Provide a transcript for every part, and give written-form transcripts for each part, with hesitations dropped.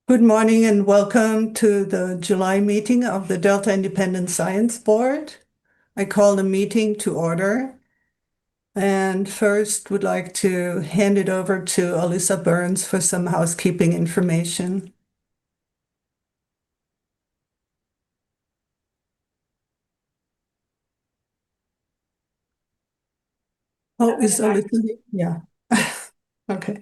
Good morning and welcome to the July meeting of the Delta Independent Science Board. I call the meeting to order. And first would like to hand it over to Alyssa Burns for some housekeeping information. Oh, is Alyssa? Yeah. Okay.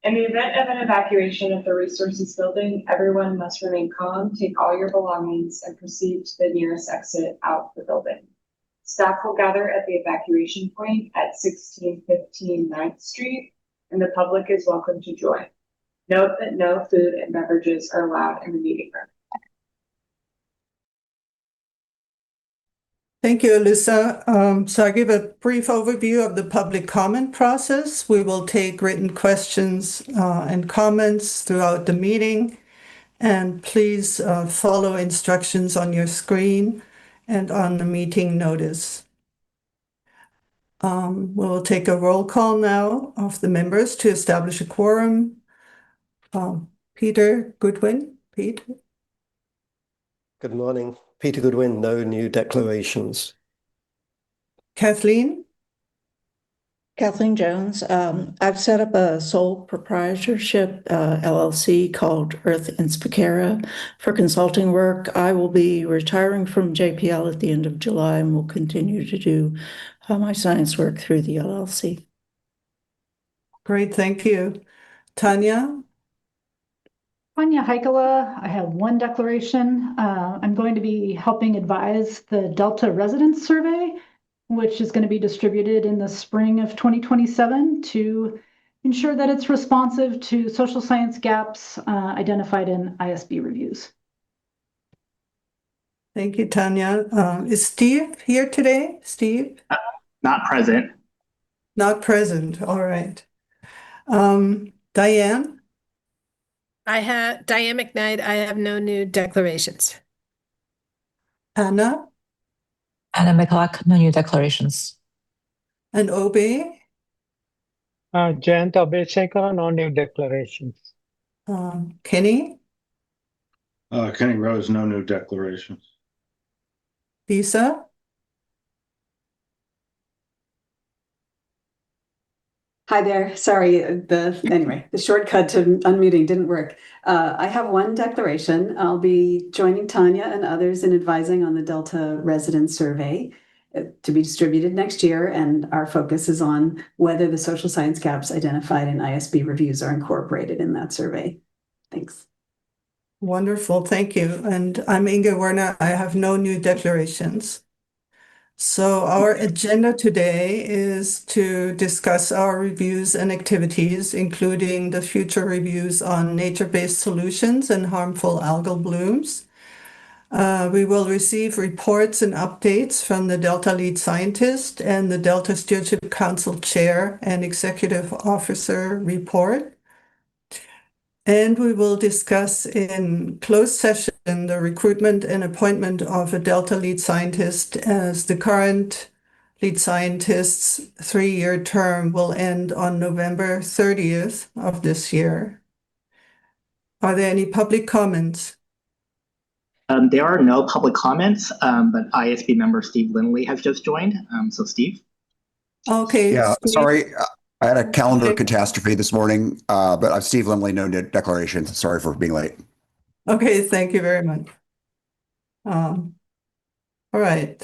In the event of an evacuation of the resources building, everyone must remain calm, take all your belongings, and proceed to the nearest exit out the building. Staff will gather at the evacuation point at 1615 9th Street, and the public is welcome to join. Note that no food and beverages are allowed in the meeting room. Thank you, Alyssa. So I give a brief overview of the public comment process. We will take written questions and comments throughout the meeting. And please follow instructions on your screen and on the meeting notice. We'll take a roll call now of the members to establish a quorum. Peter Goodwin. Pete? Good morning. Peter Goodwin, no new declarations. Kathleen? Kathleen Jones. I've set up a sole proprietorship LLC called Earth Inspicera for consulting work. I will be retiring from JPL at the end of July and will continue to do my science work through the LLC. Great, thank you. Tanya? Anya Heikala, I have one declaration. I'm going to be helping advise the Delta Residence Survey, which is going to be distributed in the spring of 2027 to ensure that it's responsive to social science gaps identified in ISB reviews. Thank you, Tanya. Is Steve here today? Steve? Not present. Not present, all right. Diane? Diane McKnight, I have no new declarations. Anna? Anna McCulloch, no new declarations. And Obi? Jayant Abhishekar, no new declarations. Kenny? Kenny Rose, no new declarations. Lisa? Hi there. Sorry, the shortcut to unmuting didn't work. I have one declaration. I'll be joining Tanya and others in advising on the Delta Residence Survey to be distributed next year, and our focus is on whether the social science gaps identified in ISB reviews are incorporated in that survey. Thanks. Wonderful, thank you. And I'm Inge Wener. I have no new declarations. So our agenda today is to discuss our reviews and activities, including the future reviews on nature-based solutions and harmful algal blooms. We will receive reports and updates from the Delta lead scientist and the Delta Stewardship Council chair and executive officer report. And we will discuss in closed session the recruitment and appointment of a Delta lead scientist, as the current lead scientist's 3-year term will end on November 30th of this year. Are there any public comments? There are no public comments, but ISB member Steve Lindley has just joined. So Steve? Okay. Yeah, Steve. sorry. I had a calendar catastrophe this morning, but I'm Steve Lindley, no declarations. Sorry for being late. Okay, thank you very much. All right.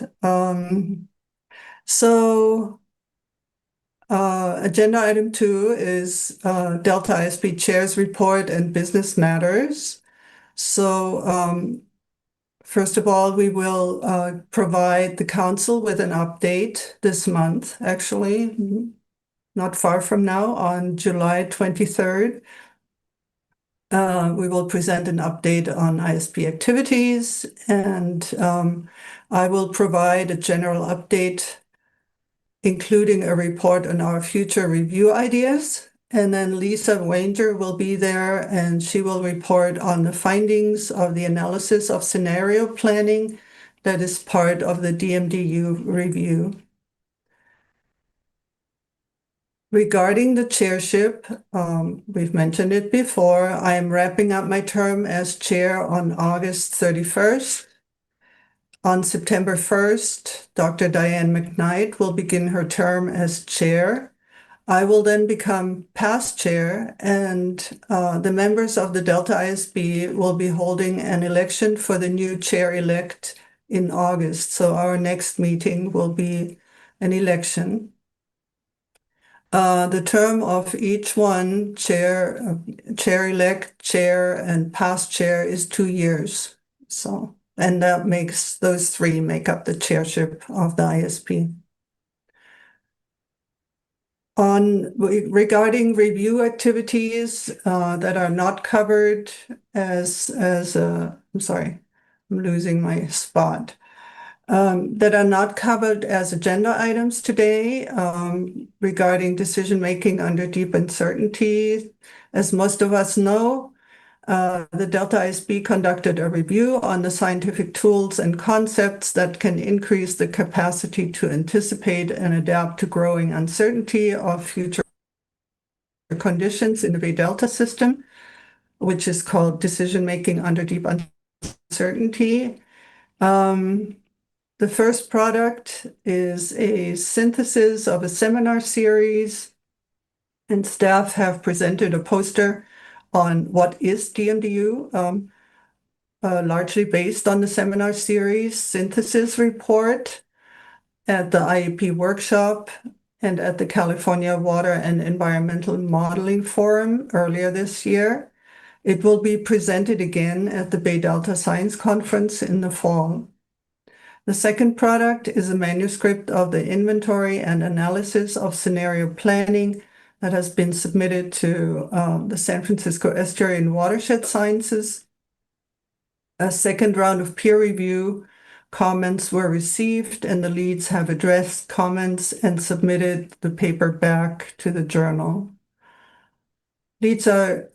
Agenda item 2 is Delta ISB Chair's report and business matters. So first of all, we will provide the council with an update this month, actually, not far from now, on July 23rd. We will present an update on ISB activities, and I will provide a general update, including a report on our future review ideas. And then Lisa Wanger will be there, and she will report on the findings of the analysis of scenario planning that is part of the DMDU review. Regarding the chairship, we've mentioned it before, I am wrapping up my term as chair on August 31st. On September 1st, Dr. Diane McKnight will begin her term as chair. I will then become past chair, and the members of the Delta ISB will be holding an election for the new chair-elect in August. So our next meeting will be an election. The term of each one, chair-elect, chair, and past chair, is 2 years. So, and that makes those three make up the chairship of the ISP. Regarding review activities that are not covered I'm sorry, I'm losing my spot. That are not covered as agenda items today regarding decision-making under deep uncertainty. As most of us know, the Delta ISB conducted a review on the scientific tools and concepts that can increase the capacity to anticipate and adapt to growing uncertainty of future conditions in the Bay Delta system, which is called Decision-Making Under Deep Uncertainty. The first product is a synthesis of a seminar series, and staff have presented a poster on what is DMDU, largely based on the seminar series synthesis report at the IEP workshop and at the California Water and Environmental Modeling Forum earlier this year. It will be presented again at the Bay Delta Science Conference in the fall. The second product is a manuscript of the inventory and analysis of scenario planning that has been submitted to the San Francisco Estuary and Watershed Sciences. A second round of peer review comments were received, and the leads have addressed comments and submitted the paper back to the journal. Leads are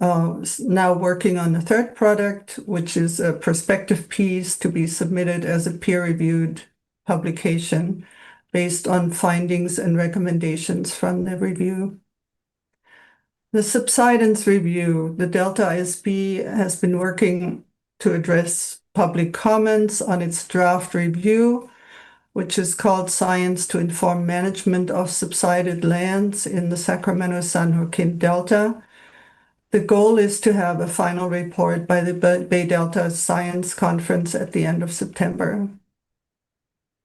now working on the third product, which is a perspective piece to be submitted as a peer-reviewed publication based on findings and recommendations from the review. The subsidence review, the Delta ISB has been working to address public comments on its draft review, which is called Science to Inform Management of Subsided Lands in the Sacramento-San Joaquin Delta. The goal is to have a final report by the Bay Delta Science Conference at the end of September.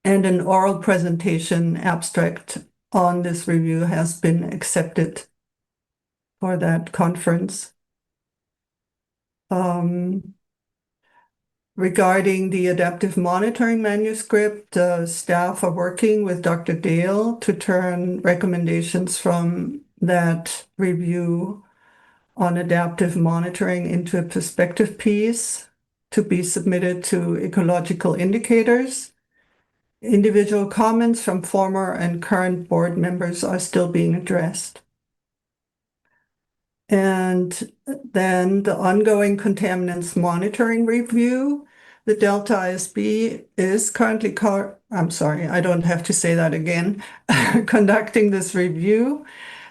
And an oral presentation abstract on this review has been accepted for that conference. Regarding the adaptive monitoring manuscript, staff are working with Dr. Dale to turn recommendations from that review on adaptive monitoring into a perspective piece to be submitted to ecological indicators. Individual comments from former and current board members are still being addressed. And then the ongoing contaminants monitoring review. The Delta ISB is currently, I don't have to say that again, conducting this review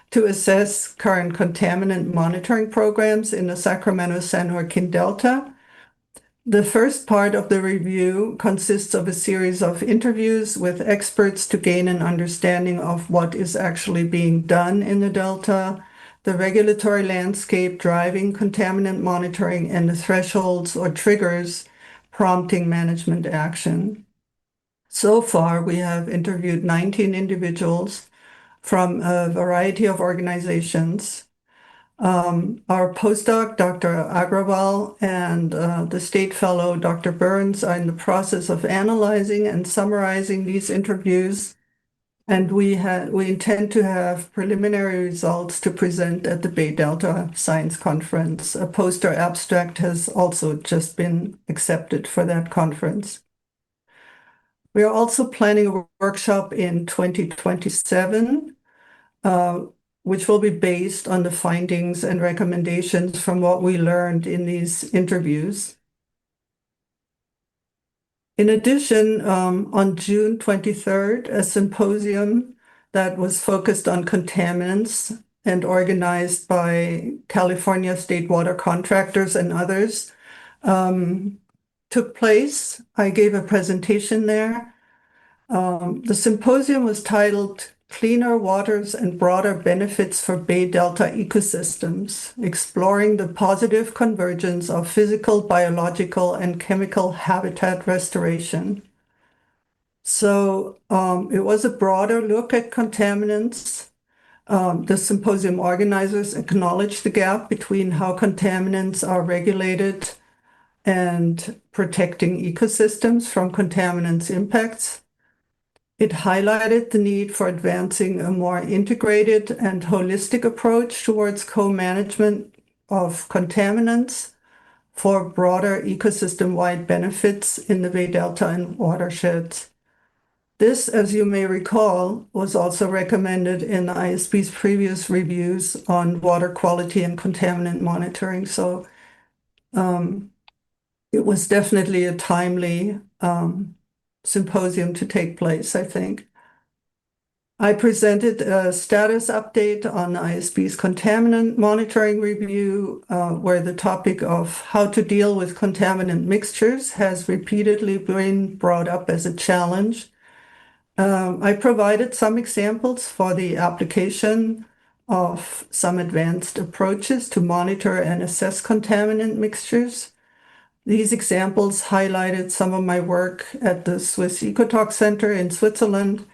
to assess current contaminant monitoring programs in the Sacramento-San Joaquin Delta. The first part of the review consists of a series of interviews with experts to gain an understanding of what is actually being done in the Delta, the regulatory landscape driving contaminant monitoring, and the thresholds or triggers prompting management action. So far, we have interviewed 19 individuals from a variety of organizations. Our postdoc, Dr. Agrawal, and the state fellow, Dr. Burns, are in the process of analyzing and summarizing these interviews, and we intend to have preliminary results to present at the Bay Delta Science Conference. A poster abstract has also just been accepted for that conference. We are also planning a workshop in 2027, which will be based on the findings and recommendations from what we learned in these interviews. In addition, on June 23rd, a symposium that was focused on contaminants and organized by California state water contractors and others, took place. I gave a presentation there. The symposium was titled Cleaner Waters and Broader Benefits for Bay Delta Ecosystems, Exploring the Positive Convergence of Physical, Biological, and Chemical Habitat Restoration. So it was a broader look at contaminants. The symposium organizers acknowledged the gap between how contaminants are regulated and protecting ecosystems from contaminants' impacts. It highlighted the need for advancing a more integrated and holistic approach towards co-management of contaminants for broader ecosystem-wide benefits in the Bay Delta and watersheds. This, as you may recall, was also recommended in the ISB's previous reviews on water quality and contaminant monitoring. So it was definitely a timely symposium to take place, I think. I presented a status update on ISB's contaminant monitoring review, where the topic of how to deal with contaminant mixtures has repeatedly been brought up as a challenge. I provided some examples for the application of some advanced approaches to monitor and assess contaminant mixtures. These examples highlighted some of my work at the Swiss Ecotox Center in Switzerland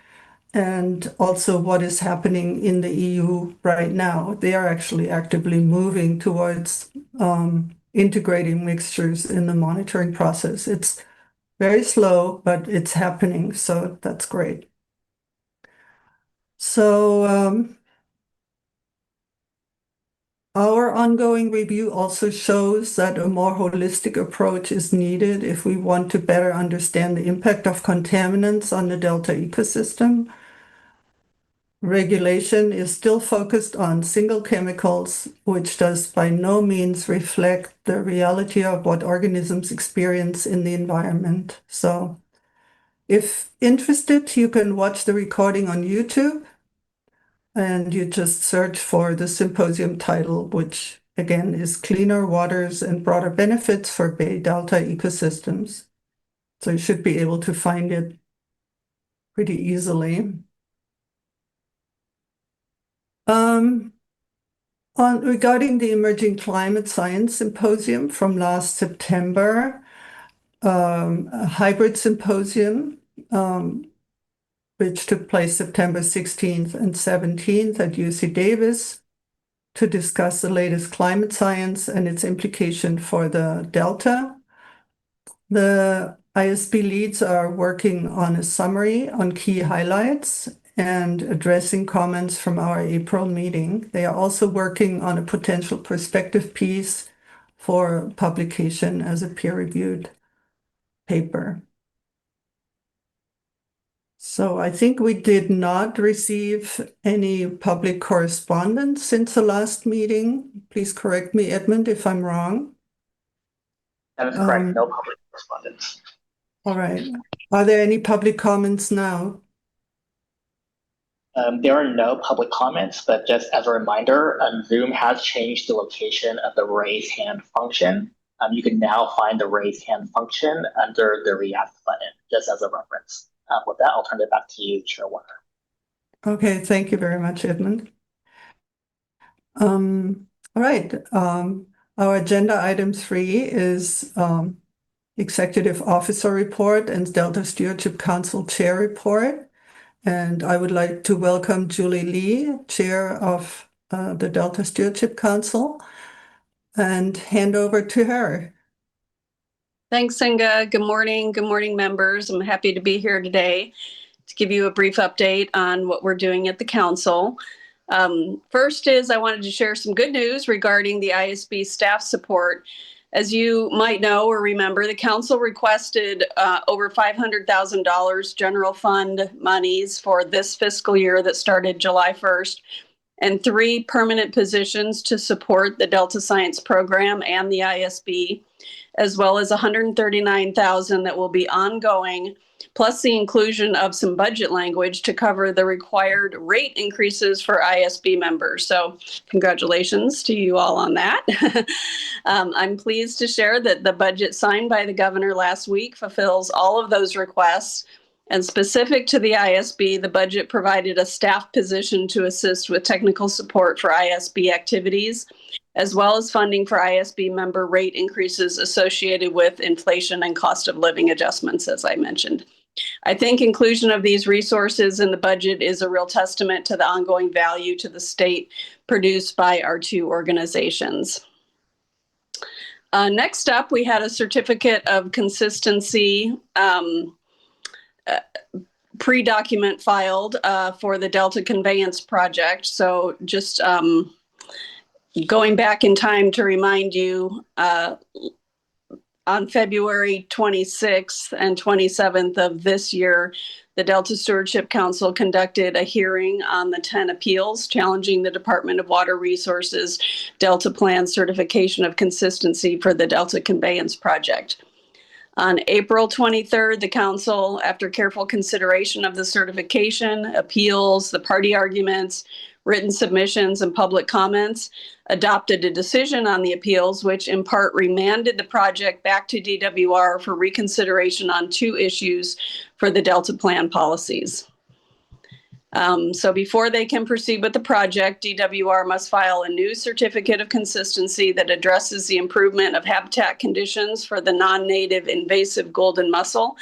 and also what is happening in the EU right now. They are actually actively moving towards integrating mixtures in the monitoring process. It's very slow, but it's happening, so that's great. So our ongoing review also shows that a more holistic approach is needed if we want to better understand the impact of contaminants on the Delta ecosystem. Regulation is still focused on single chemicals, which does by no means reflect the reality of what organisms experience in the environment. So if interested, you can watch the recording on YouTube. And you just search for the symposium title, which again is Cleaner Waters and Broader Benefits for Bay Delta Ecosystems. So you should be able to find it pretty easily. Regarding the Emerging Climate Science Symposium from last September, a hybrid symposium, which took place September 16th and 17th at UC Davis to discuss the latest climate science and its implication for the Delta. The ISB leads are working on a summary on key highlights and addressing comments from our April meeting. They are also working on a potential perspective piece for publication as a peer-reviewed paper. So I think we did not receive any public correspondence since the last meeting. Please correct me, Edmund, if I'm wrong. That is correct. No public correspondence. All right. Are there any public comments now? There are no public comments, but just as a reminder, Zoom has changed the location of the raise hand function. You can now find the raise hand function under the React button, just as a reference. With that, I'll turn it back to you, Chair Wener. Okay, thank you very much, Edmund. All right. Our agenda item 3 is Executive Officer Report and Delta Stewardship Council Chair Report. And I would like to welcome Julie Lee, Chair of the Delta Stewardship Council, and hand over to her. Thanks, Inge. Good morning, members. I'm happy to be here today to give you a brief update on what we're doing at the council. First is I wanted to share some good news regarding the ISB staff support. As you might know or remember, the council requested over $500,000 general fund monies for this fiscal year that started July 1st, and 3 permanent positions to support the Delta Science Program and the ISB. as well as $139,000 that will be ongoing, plus the inclusion of some budget language to cover the required rate increases for ISB members. So congratulations to you all on that. I'm pleased to share that the budget signed by the governor last week fulfills all of those requests. And specific to the ISB, the budget provided a staff position to assist with technical support for ISB activities, as well as funding for ISB member rate increases associated with inflation and cost of living adjustments, as I mentioned. I think inclusion of these resources in the budget is a real testament to the ongoing value to the state produced by our two organizations. Next up, we had a certificate of consistency pre-document filed for the Delta Conveyance Project. So just going back in time to remind you, on February 26th and 27th of this year, the Delta Stewardship Council conducted a hearing on the 10 appeals challenging the Department of Water Resources Delta Plan certification of consistency for the Delta Conveyance Project. On April 23rd, the council, after careful consideration of the certification, appeals, the party arguments, written submissions, and public comments, adopted a decision on the appeals, which in part remanded the project back to DWR for reconsideration on two issues for the Delta Plan policies. So before they can proceed with the project, DWR must file a new certificate of consistency that addresses the improvement of habitat conditions for the non-native invasive golden mussel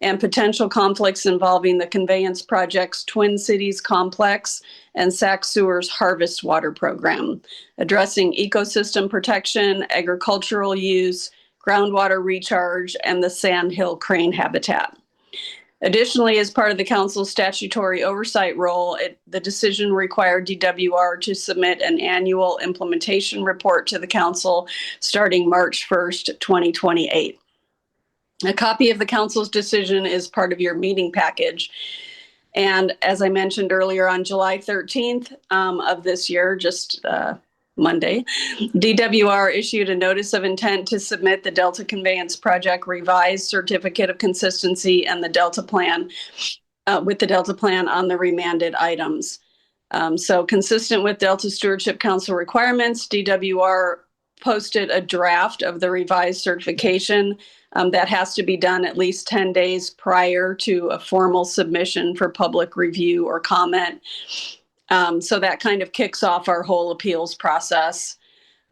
and potential conflicts involving the conveyance project's Twin Cities complex and Sac Sewer's harvest water program, addressing ecosystem protection, agricultural use, groundwater recharge, and the sandhill crane habitat. Additionally, as part of the council's statutory oversight role, the decision required DWR to submit an annual implementation report to the council starting March 1st, 2028. A copy of the council's decision is part of your meeting package. And as I mentioned earlier, on July 13th of this year, just Monday, DWR issued a notice of intent to submit the Delta Conveyance Project revised certificate of consistency and the Delta Plan with the Delta Plan on the remanded items. So consistent with Delta Stewardship Council requirements, DWR posted a draft of the revised certification that has to be done at least 10 days prior to a formal submission for public review or comment. So that kind of kicks off our whole appeals process.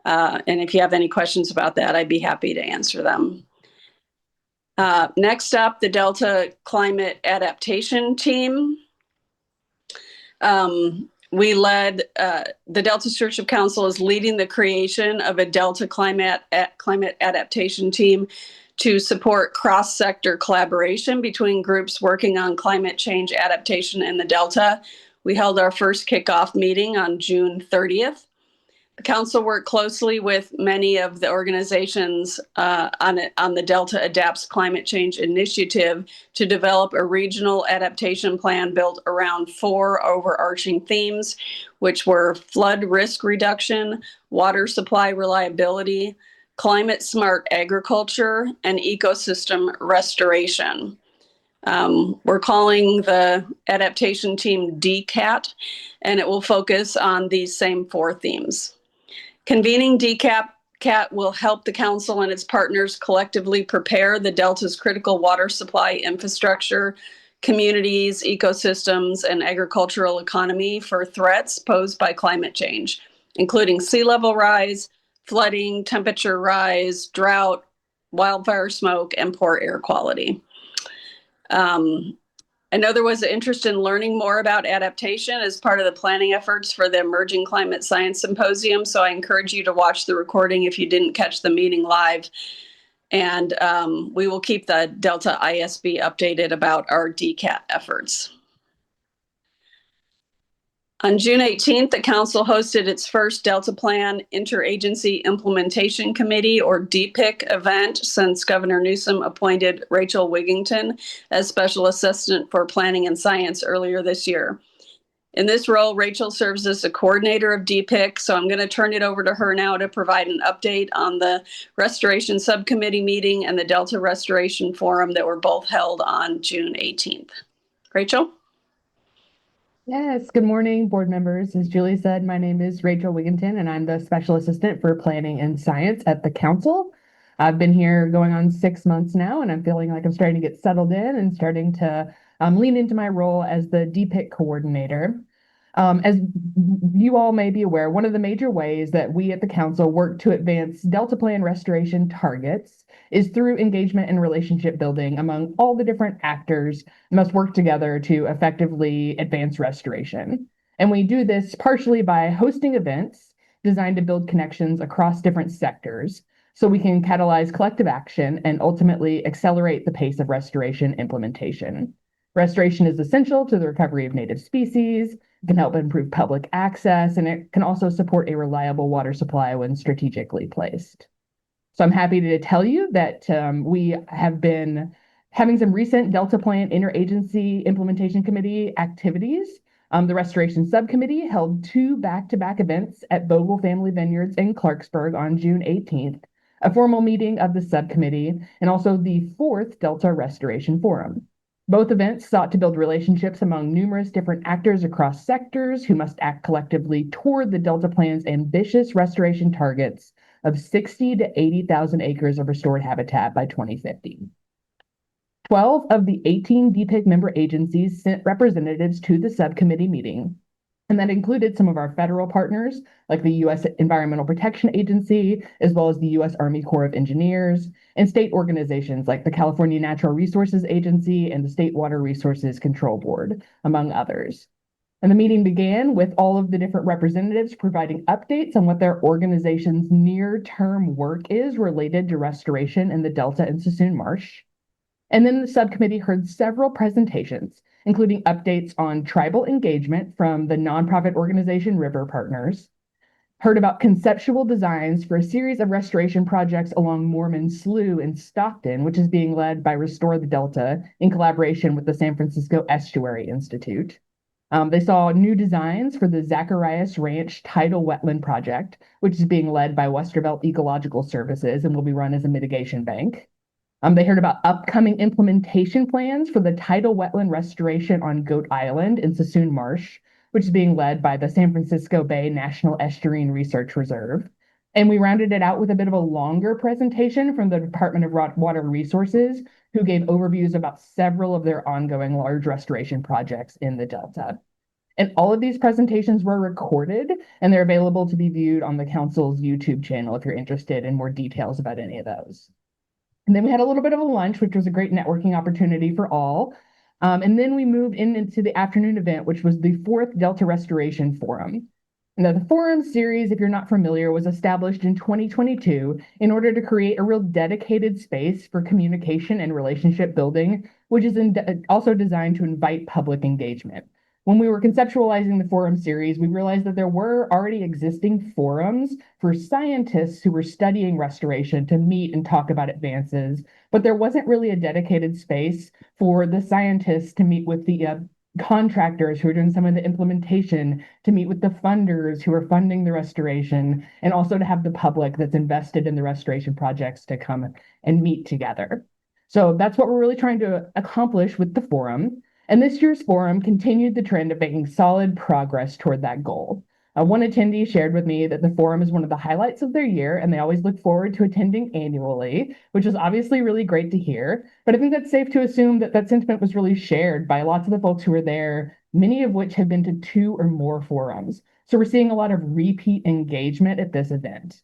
And if you have any questions about that, I'd be happy to answer them. Next up, the Delta Climate Adaptation Team. We led, the Delta Stewardship Council is leading the creation of a Delta Climate Adaptation Team to support cross-sector collaboration between groups working on climate change adaptation in the Delta. We held our first kickoff meeting on June 30th. The council worked closely with many of the organizations on the Delta Adapts Climate Change Initiative to develop a regional adaptation plan built around 4 overarching themes, which were flood risk reduction, water supply reliability, climate smart agriculture, and ecosystem restoration. We're calling the adaptation team DCAT, and it will focus on these same 4 themes. Convening DCAT will help the council and its partners collectively prepare the Delta's critical water supply infrastructure, communities, ecosystems, and agricultural economy for threats posed by climate change, including sea level rise, flooding, temperature rise, drought, wildfire smoke, and poor air quality. I know there was an interest in learning more about adaptation as part of the planning efforts for the Emerging Climate Science Symposium, so I encourage you to watch the recording if you didn't catch the meeting live. And we will keep the Delta ISB updated about our DCAT efforts. On June 18th, the council hosted its first Delta Plan Interagency Implementation Committee, or DPIC, event since Governor Newsom appointed Rachel Wigington as Special Assistant for Planning and Science earlier this year. In this role, Rachel serves as the coordinator of DPIC, so I'm going to turn it over to her now to provide an update on the Restoration Subcommittee meeting and the Delta Restoration Forum that were both held on June 18th. Rachel? Yes, good morning, board members. As Julie said, my name is Rachel Wigginton, and I'm the Special Assistant for Planning and Science at the Council. I've been here going on 6 months now, and I'm feeling like I'm starting to get settled in and starting to lean into my role as the DPIC coordinator. As you all may be aware, one of the major ways that we at the Council work to advance Delta Plan restoration targets is through engagement and relationship building among all the different actors who must work together to effectively advance restoration. And we do this partially by hosting events designed to build connections across different sectors so we can catalyze collective action and ultimately accelerate the pace of restoration implementation. Restoration is essential to the recovery of native species. It can help improve public access, and it can also support a reliable water supply when strategically placed. So I'm happy to tell you that we have been having some recent Delta Plan Interagency Implementation Committee activities. The Restoration Subcommittee held 2 back-to-back events at Bogle Family Vineyards in Clarksburg on June 18th, a formal meeting of the subcommittee, and also the 4th Delta Restoration Forum. Both events sought to build relationships among numerous different actors across sectors who must act collectively toward the Delta Plan's ambitious restoration targets of 60 to 80,000 acres of restored habitat by 2050. 12 of the 18 DPIC member agencies sent representatives to the subcommittee meeting, and that included some of our federal partners, like the U.S. Environmental Protection Agency, as well as the U.S. Army Corps of Engineers, and state organizations like the California Natural Resources Agency and the State Water Resources Control Board, among others. And the meeting began with all of the different representatives providing updates on what their organization's near-term work is related to restoration in the Delta and Sassoon Marsh. And then the subcommittee heard several presentations, including updates on tribal engagement from the nonprofit organization River Partners, heard about conceptual designs for a series of restoration projects along Mormon Slough in Stockton, which is being led by Restore the Delta in collaboration with the San Francisco Estuary Institute. They saw new designs for the Zacharias Ranch Tidal Wetland Project, which is being led by Westervelt Ecological Services and will be run as a mitigation bank. They heard about upcoming implementation plans for the tidal wetland restoration on Goat Island in Sassoon Marsh, which is being led by the San Francisco Bay National Estuarine Research Reserve. And we rounded it out with a bit of a longer presentation from the Department of Water Resources, who gave overviews about several of their ongoing large restoration projects in the Delta. And all of these presentations were recorded, and they're available to be viewed on the Council's YouTube channel if you're interested in more details about any of those. And then we had a little bit of a lunch, which was a great networking opportunity for all. And then we moved into the afternoon event, which was the 4th Delta Restoration Forum. Now, the forum series, if you're not familiar, was established in 2022 in order to create a real dedicated space for communication and relationship building, which is also designed to invite public engagement. When we were conceptualizing the forum series, we realized that there were already existing forums for scientists who were studying restoration to meet and talk about advances, but there wasn't really a dedicated space for the scientists to meet with the contractors who are doing some of the implementation, to meet with the funders who are funding the restoration, and also to have the public that's invested in the restoration projects to come and meet together. So that's what we're really trying to accomplish with the forum. And this year's forum continued the trend of making solid progress toward that goal. One attendee shared with me that the forum is one of the highlights of their year, and they always look forward to attending annually, which is obviously really great to hear. But I think that's safe to assume that that sentiment was really shared by lots of the folks who were there, many of which have been to 2 or more forums. So we're seeing a lot of repeat engagement at this event.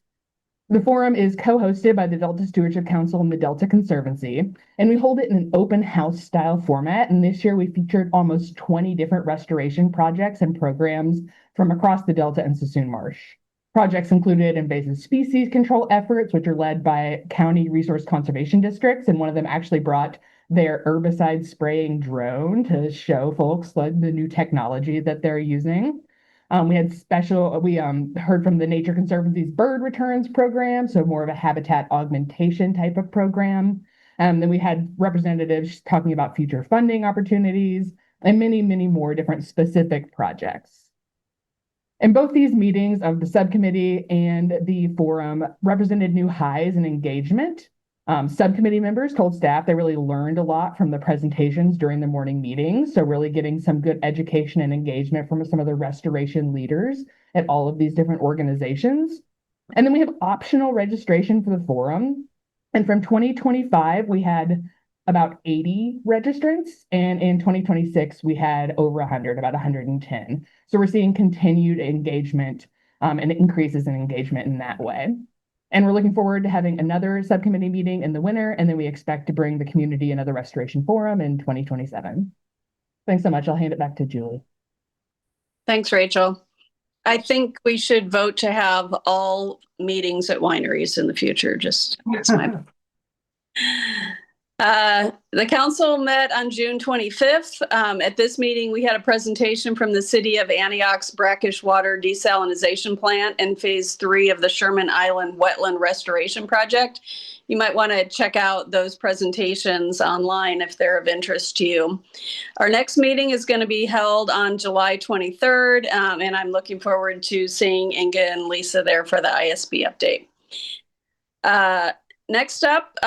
The forum is co-hosted by the Delta Stewardship Council and the Delta Conservancy, and we hold it in an open house style format. And this year we featured almost 20 different restoration projects and programs from across the Delta and Sassoon Marsh. Projects included invasive species control efforts, which are led by county resource conservation districts, and one of them actually brought their herbicide spraying drone to show folks like the new technology that they're using. We heard from the Nature Conservancy's bird returns program, so more of a habitat augmentation type of program. Then we had representatives talking about future funding opportunities, and many, many more different specific projects. And both these meetings of the subcommittee and the forum represented new highs in engagement. Subcommittee members told staff they really learned a lot from the presentations during the morning meetings. So really getting some good education and engagement from some of the restoration leaders at all of these different organizations. And then we have optional registration for the forum. And from 2025, we had about 80 registrants. And in 2026, we had over 100, about 110. So we're seeing continued engagement and increases in engagement in that way. And we're looking forward to having another subcommittee meeting in the winter, and then we expect to bring the community another restoration forum in 2027. Thanks so much. I'll hand it back to Julie. Thanks, Rachel. I think we should vote to have all meetings at wineries in the future. Just that's my. The council met on June 25th. At this meeting, we had a presentation from the City of Antioch's brackish water desalination plant and phase 3 of the Sherman Island Wetland Restoration Project. You might want to check out those presentations online if they're of interest to you. Our next meeting is going to be held on July 23rd, and I'm looking forward to seeing Inge and Lisa there for the ISB update. Next up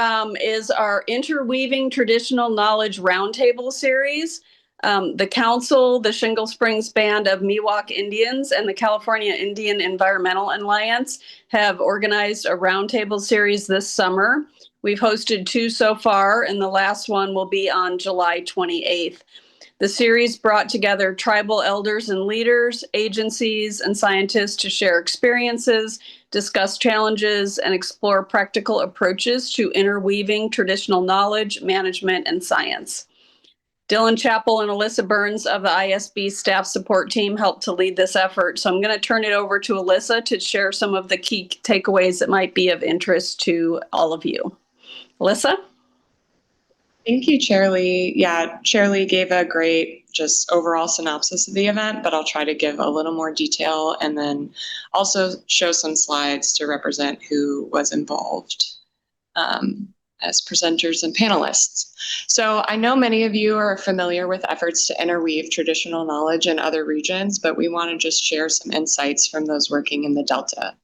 is our Interweaving Traditional Knowledge Roundtable series. The Council, the Shingle Springs Band of Miwok Indians, and the California Indian Environmental Alliance have organized a roundtable series this summer. We've hosted 2 so far, and the last one will be on July 28th. The series brought together tribal elders and leaders, agencies, and scientists to share experiences, discuss challenges, and explore practical approaches to interweaving traditional knowledge, management, and science. Dylan Chappell and Alyssa Burns of the ISB staff support team helped to lead this effort. So I'm going to turn it over to Alyssa to share some of the key takeaways that might be of interest to all of you. Alyssa? Thank you, Chair Lee. Yeah, Chair Lee gave a great just overall synopsis of the event, but I'll try to give a little more detail and then also show some slides to represent who was involved as presenters and panelists. So I know many of you are familiar with efforts to interweave traditional knowledge in other regions, but we want to just share some insights from those working in the Delta.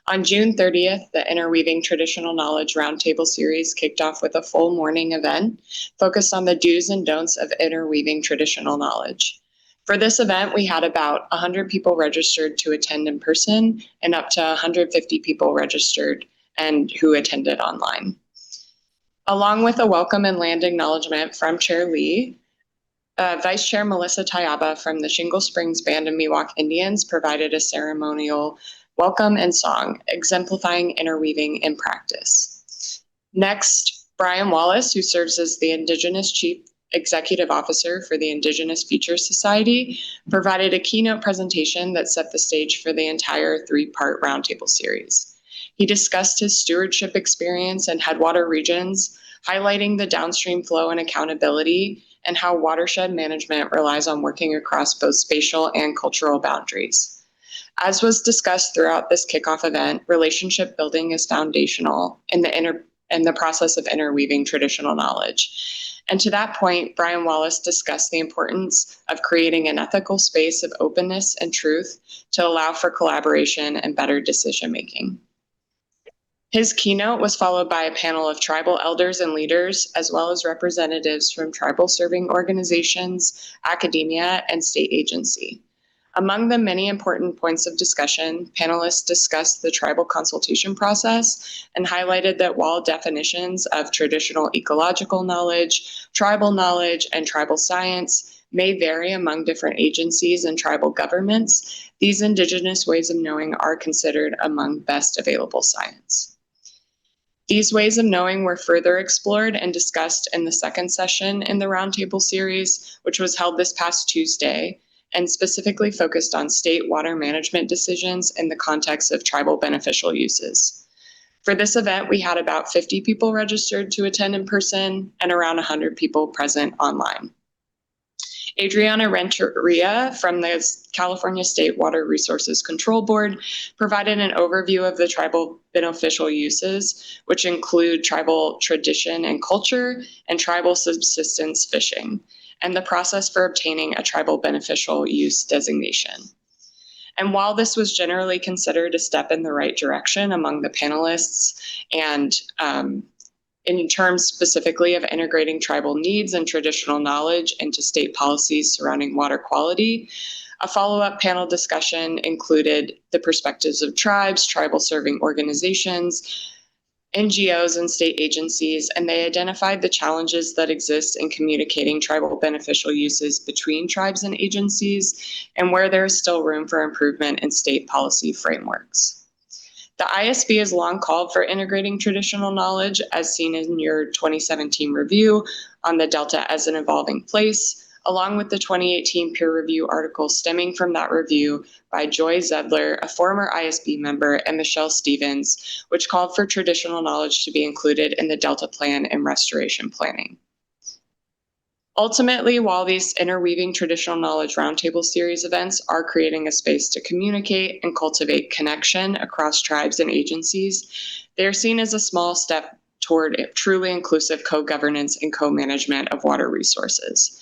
On June 30th, the Interweaving Traditional Knowledge Roundtable series kicked off with a full morning event focused on the do's and don'ts of interweaving traditional knowledge. For this event, we had about 100 people registered to attend in person and up to 150 people registered and who attended online. Along with a welcome and land acknowledgement from Chair Lee, Vice Chair Melissa Tayaba from the Shingle Springs Band of Miwok Indians provided a ceremonial welcome and song, exemplifying interweaving in practice. Next, Brian Wallace, who serves as the Indigenous Chief Executive Officer for the Indigenous Features Society, provided a keynote presentation that set the stage for the entire 3-part roundtable series. He discussed his stewardship experience in headwater regions, highlighting the downstream flow and accountability, and how watershed management relies on working across both spatial and cultural boundaries. As was discussed throughout this kickoff event, relationship building is foundational in the process of interweaving traditional knowledge. And to that point, Brian Wallace discussed the importance of creating an ethical space of openness and truth to allow for collaboration and better decision-making. His keynote was followed by a panel of tribal elders and leaders, as well as representatives from tribal serving organizations, academia, and state agency. Among the many important points of discussion, panelists discussed the tribal consultation process and highlighted that while definitions of traditional ecological knowledge, tribal knowledge, and tribal science may vary among different agencies and tribal governments, these Indigenous ways of knowing are considered among best available science. These ways of knowing were further explored and discussed in the second session in the Roundtable series, which was held this past Tuesday, and specifically focused on state water management decisions in the context of tribal beneficial uses. For this event, we had about 50 people registered to attend in person and around 100 people present online. Adriana Renteria from the California State Water Resources Control Board provided an overview of the tribal beneficial uses, which include tribal tradition and culture and tribal subsistence fishing. and the process for obtaining a tribal beneficial use designation. And while this was generally considered a step in the right direction among the panelists, and in terms specifically of integrating tribal needs and traditional knowledge into state policies surrounding water quality, a follow-up panel discussion included the perspectives of tribes, tribal serving organizations, NGOs, and state agencies, and they identified the challenges that exist in communicating tribal beneficial uses between tribes and agencies, and where there is still room for improvement in state policy frameworks. The ISB has long called for integrating traditional knowledge, as seen in your 2017 review on the Delta as an evolving place, along with the 2018 peer review article stemming from that review by Joy Zedler, a former ISB member, and Michelle Stevens, which called for traditional knowledge to be included in the Delta Plan and restoration planning. Ultimately, while these Interweaving Traditional Knowledge Roundtable series events are creating a space to communicate and cultivate connection across tribes and agencies, they are seen as a small step toward truly inclusive co-governance and co-management of water resources.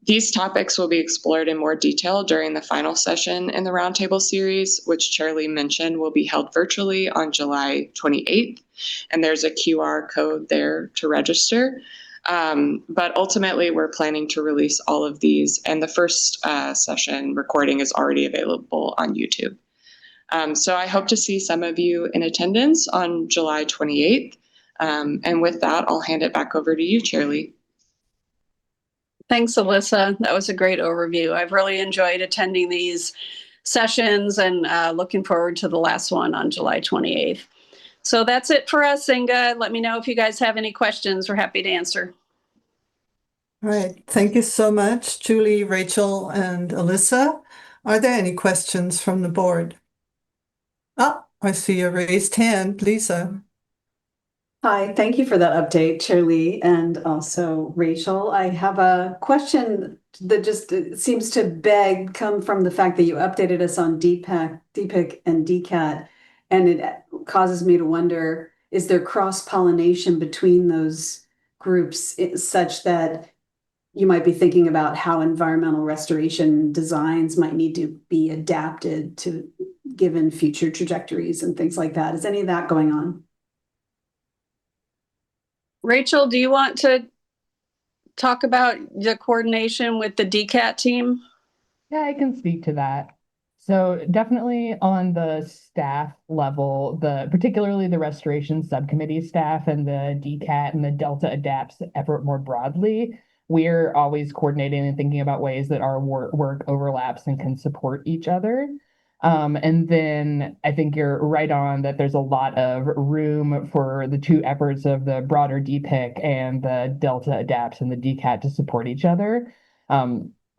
These topics will be explored in more detail during the final session in the Roundtable series, which Chair Lee mentioned will be held virtually on July 28th, and there's a QR code there to register. But ultimately, we're planning to release all of these, and the first session recording is already available on YouTube. So I hope to see some of you in attendance on July 28th. And with that, I'll hand it back over to you, Chair Lee. Thanks, Alyssa. That was a great overview. I've really enjoyed attending these sessions and looking forward to the last one on July 28th. So that's it for us, Inge. Let me know if you guys have any questions. We're happy to answer. All right. Thank you so much, Julie, Rachel, and Alyssa. Are there any questions from the board? Oh, I see a raised hand, Lisa. Hi, thank you for that update, Chair Lee, and also Rachel. I have a question that just seems to come from the fact that you updated us on DPIC and DCAT, and it causes me to wonder, is there cross-pollination between those groups such that you might be thinking about how environmental restoration designs might need to be adapted to given future trajectories and things like that? Is any of that going on? Rachel, do you want to talk about the coordination with the DCAT team? Yeah, I can speak to that. So definitely on the staff level, particularly the restoration subcommittee staff and the DCAT and the Delta Adapts effort more broadly, we're always coordinating and thinking about ways that our work overlaps and can support each other. And then I think you're right on that there's a lot of room for the two efforts of the broader DPIC and the Delta Adapts and the DCAT to support each other.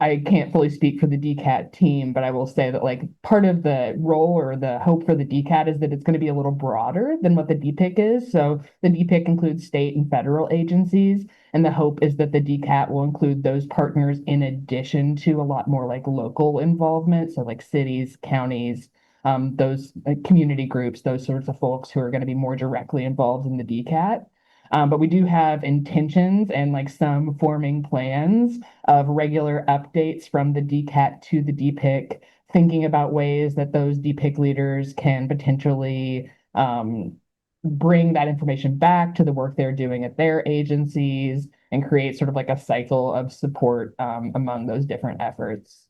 I can't fully speak for the DCAT team, but I will say that like part of the role or the hope for the DCAT is that it's going to be a little broader than what the DPIC is. So the DPIC includes state and federal agencies, and the hope is that the DCAT will include those partners in addition to a lot more like local involvement. So like cities, counties, those community groups, those sorts of folks who are going to be more directly involved in the DCAT. But we do have intentions and like some forming plans of regular updates from the DCAT to the DPIC, thinking about ways that those DPIC leaders can potentially bring that information back to the work they're doing at their agencies and create sort of like a cycle of support among those different efforts.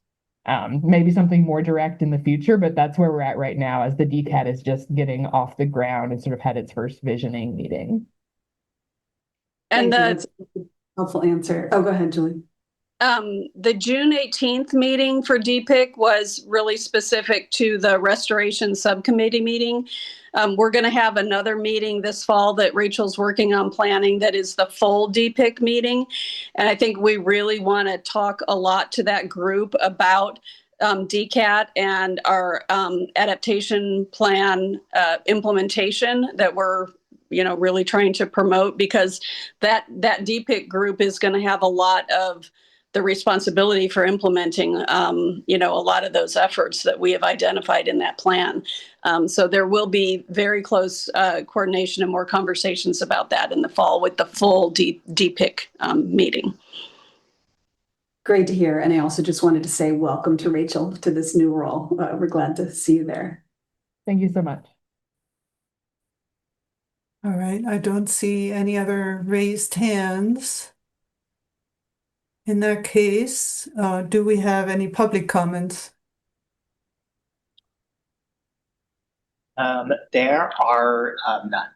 Maybe something more direct in the future, but that's where we're at right now as the DCAT is just getting off the ground and sort of had its first visioning meeting. And that's a helpful answer. Oh, go ahead, Julie. The June 18th meeting for DPIC was really specific to the restoration subcommittee meeting. We're going to have another meeting this fall that Rachel's working on planning that is the full DPIC meeting. And I think we really want to talk a lot to that group about DCAT and our adaptation plan implementation that we're really trying to promote, because that DPIC group is going to have a lot of the responsibility for implementing, a lot of those efforts that we have identified in that plan. So there will be very close coordination and more conversations about that in the fall with the full DPIC meeting. Great to hear. And I also just wanted to say welcome to Rachel to this new role. We're glad to see you there. Thank you so much. All right, I don't see any other raised hands. In that case, do we have any public comments? There are none.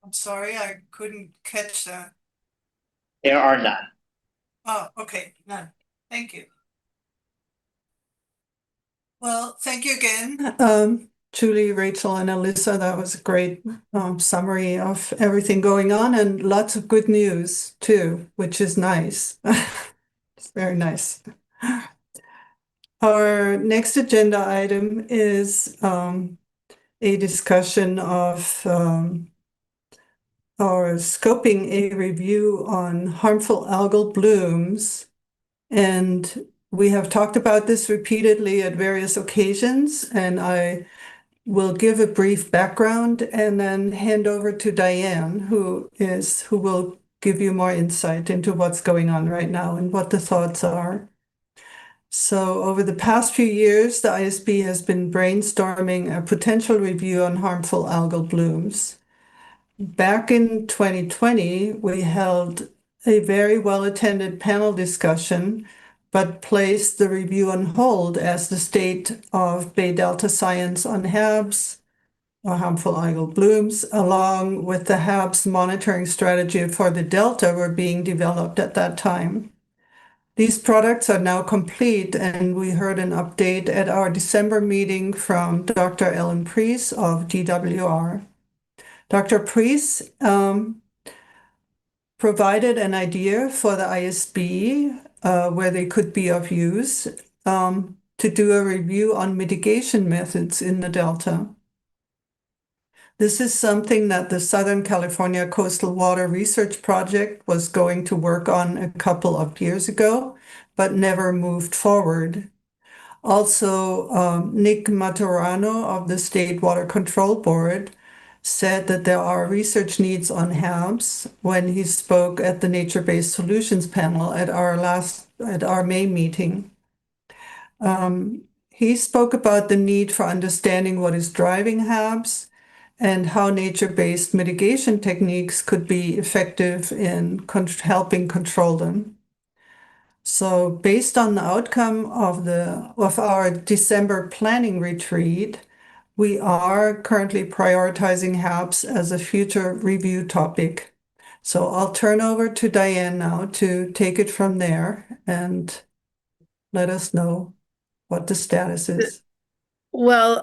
I'm sorry, I couldn't catch that. There are none. Oh, okay, none. Thank you. Well, thank you again, Julie, Rachel, and Alyssa. That was a great summary of everything going on and lots of good news too, which is nice. It's very nice. Our next agenda item is a discussion of our scoping a review on harmful algal blooms. And we have talked about this repeatedly at various occasions, and I will give a brief background and then hand over to Diane, who will give you more insight into what's going on right now and what the thoughts are. So over the past few years, the ISB has been brainstorming a potential review on harmful algal blooms. Back in 2020, we held a very well-attended panel discussion, but placed the review on hold as the state of Bay Delta science on HABs, or harmful algal blooms, along with the HABs monitoring strategy for the Delta were being developed at that time. These products are now complete, and we heard an update at our December meeting from Dr. Ellen Preece of GWR. Dr. Preece provided an idea for the ISB where they could be of use to do a review on mitigation methods in the Delta. This is something that the Southern California Coastal Water Research Project was going to work on a couple of years ago, but never moved forward. Also, Nick Maturano of the State Water Control Board said that there are research needs on HABs when he spoke at the Nature-Based Solutions panel at our May meeting. He spoke about the need for understanding what is driving HABs and how nature-based mitigation techniques could be effective in helping control them. So based on the outcome of our December planning retreat, we are currently prioritizing HABs as a future review topic. So I'll turn over to Diane now to take it from there and let us know what the status is. Well,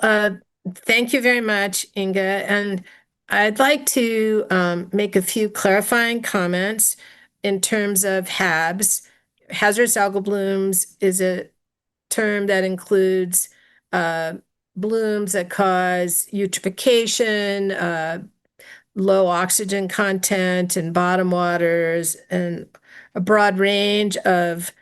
thank you very much, Inge. And I'd like to make a few clarifying comments in terms of HABs. Hazardous algal blooms is a term that includes blooms that cause eutrophication, low oxygen content in bottom waters, and a broad range of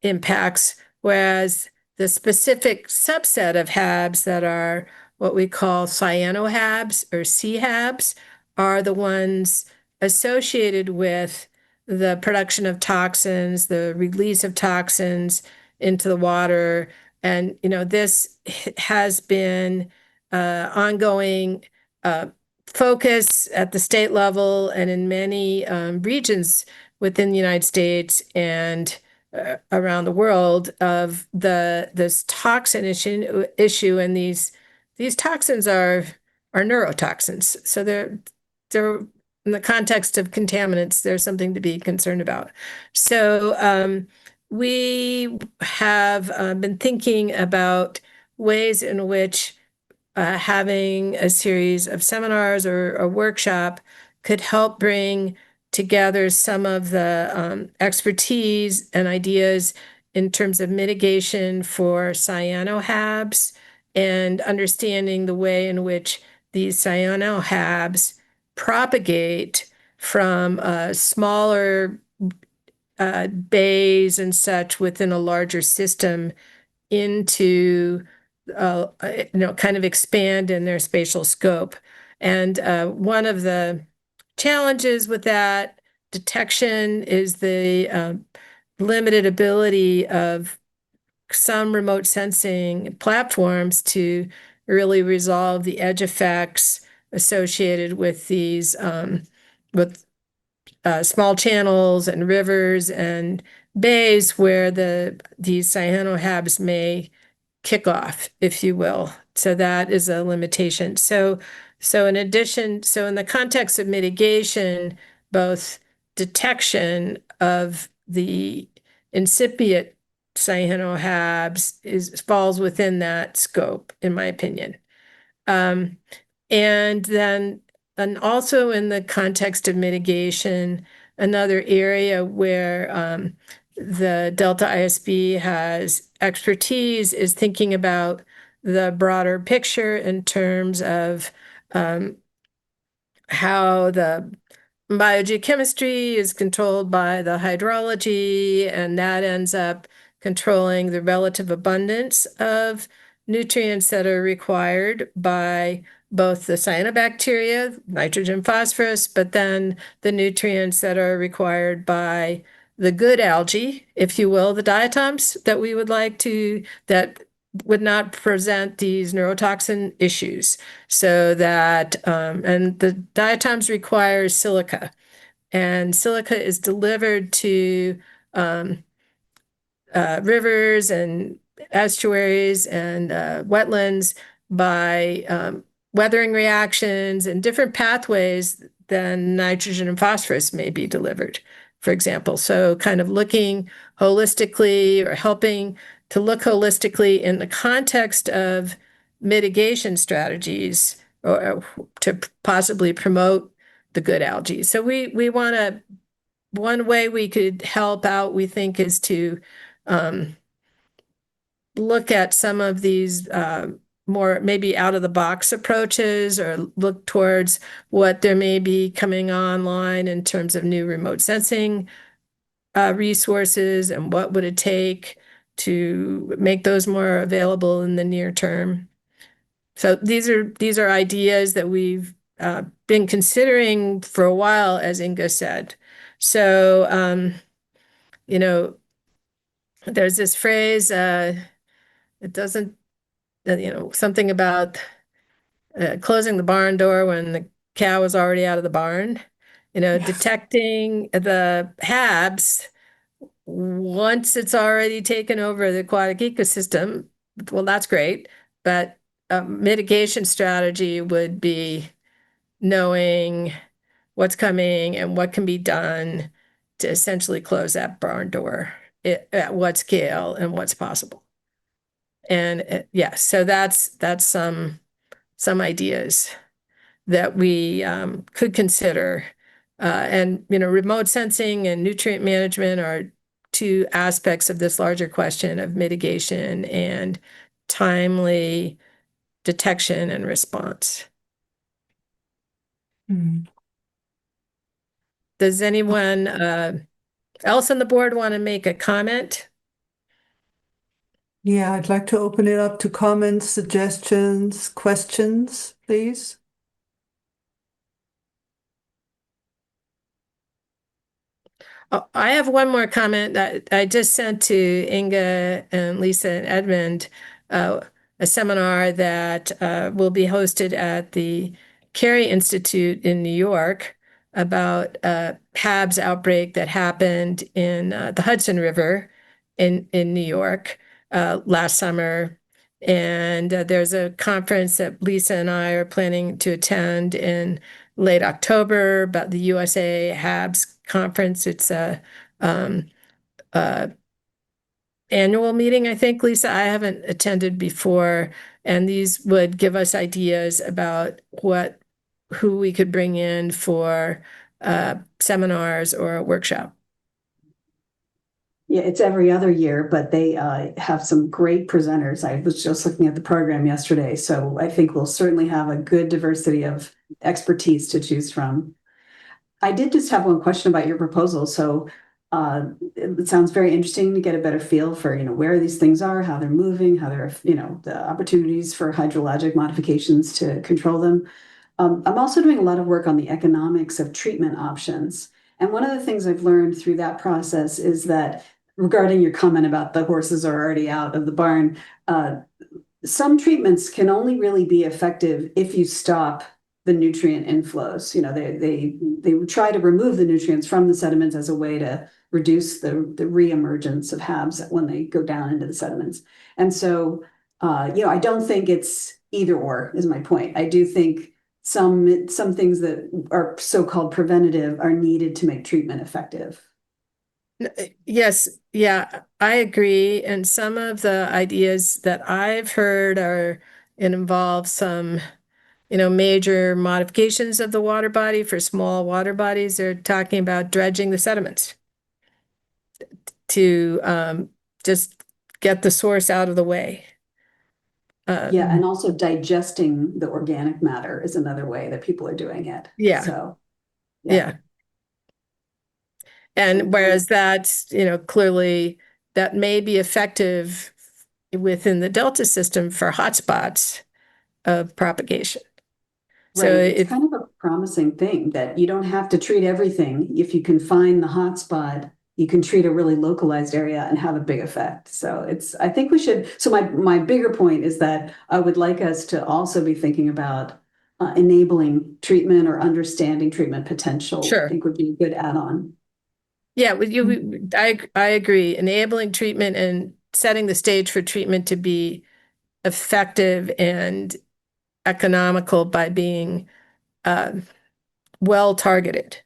impacts, whereas the specific subset of HABs that are what we call cyanoHABs or CHABs are the ones associated with the production of toxins, the release of toxins into the water. And, this has been ongoing focus at the state level and in many regions within the United States and around the world of this toxin issue. And these toxins are neurotoxins. So they're in the context of contaminants, there's something to be concerned about. So we have been thinking about ways in which having a series of seminars or a workshop could help bring together some of the expertise and ideas in terms of mitigation for cyanoHABs and understanding the way in which these cyanoHABs propagate from smaller bays and such within a larger system into kind of expand in their spatial scope. And one of the challenges with that detection is the limited ability of some remote sensing platforms to really resolve the edge effects associated with these small channels and rivers and bays where these cyanohabs may kick off, if you will. So that is a limitation. So in addition, so in the context of mitigation, both detection of the incipient cyanohabs falls within that scope, in my opinion. And also in the context of mitigation, another area where the Delta ISB has expertise is thinking about the broader picture in terms of how the biogeochemistry is controlled by the hydrology, and that ends up controlling the relative abundance of nutrients that are required by both the cyanobacteria, nitrogen, phosphorus, but then the nutrients that are required by the good algae, if you will, the diatoms that we would like to, that would not present these neurotoxin issues. So that, and the diatoms require silica, and silica is delivered to rivers and estuaries and wetlands by weathering reactions and different pathways than nitrogen and phosphorus may be delivered, for example. So kind of looking holistically or helping to look holistically in the context of mitigation strategies or to possibly promote the good algae. So we want to, one way we could help out, we think, is to look at some of these more maybe out of the box approaches, or look towards what there may be coming online in terms of new remote sensing resources, and what would it take to make those more available in the near term. So these are ideas that we've been considering for a while, as Inge said. So you know, there's this phrase, it doesn't, something about closing the barn door when the cow is already out of the barn. Yes. Detecting the HABs once it's already taken over the aquatic ecosystem, well, that's great. But a mitigation strategy would be knowing what's coming and what can be done to essentially close that barn door, at what scale and what's possible. And so that's some ideas that we could consider. And remote sensing and nutrient management are two aspects of this larger question of mitigation and timely detection and response. Does anyone else on the board want to make a comment? Yeah, I'd like to open it up to comments, suggestions, questions, please. Oh, I have one more comment that I just sent to Inge and Lisa and Edmund, a seminar that will be hosted at the Carey Institute in New York about HABs outbreak that happened in the Hudson River in New York last summer. And there's a conference that Lisa and I are planning to attend in late October about the USA HABs conference. It's a annual meeting, I think, Lisa. I haven't attended before, and these would give us ideas about who we could bring in for seminars or a workshop. Yeah, it's every other year, but they have some great presenters. I was just looking at the program yesterday, so I think we'll certainly have a good diversity of expertise to choose from. I did just have one question about your proposal. So it sounds very interesting to get a better feel for, where these things are, how they're moving, how they're, the opportunities for hydrologic modifications to control them. I'm also doing a lot of work on the economics of treatment options. And one of the things I've learned through that process is that, regarding your comment about the horses are already out of the barn, some treatments can only really be effective if you stop the nutrient inflows. They try to remove the nutrients from the sediments as a way to reduce the reemergence of HABs when they go down into the sediments. And so, I don't think it's either or is my point. I do think some things that are so-called preventative are needed to make treatment effective. Yes, yeah, I agree. And some of the ideas that I've heard involve some, major modifications of the water body for small water bodies. They're talking about dredging the sediments to just get the source out of the way. Yeah, and also digesting the organic matter is another way that people are doing it. Yeah. So, yeah. And whereas that's, clearly that may be effective within the Delta system for hotspots of propagation. Right. So it's kind of a promising thing that you don't have to treat everything. If you can find the hotspot, you can treat a really localized area and have a big effect. So I think we should, so my bigger point is that I would like us to also be thinking about enabling treatment or understanding treatment potential. Sure. I think would be a good add-on. Yeah, I agree. Enabling treatment and setting the stage for treatment to be effective and economical by being well targeted.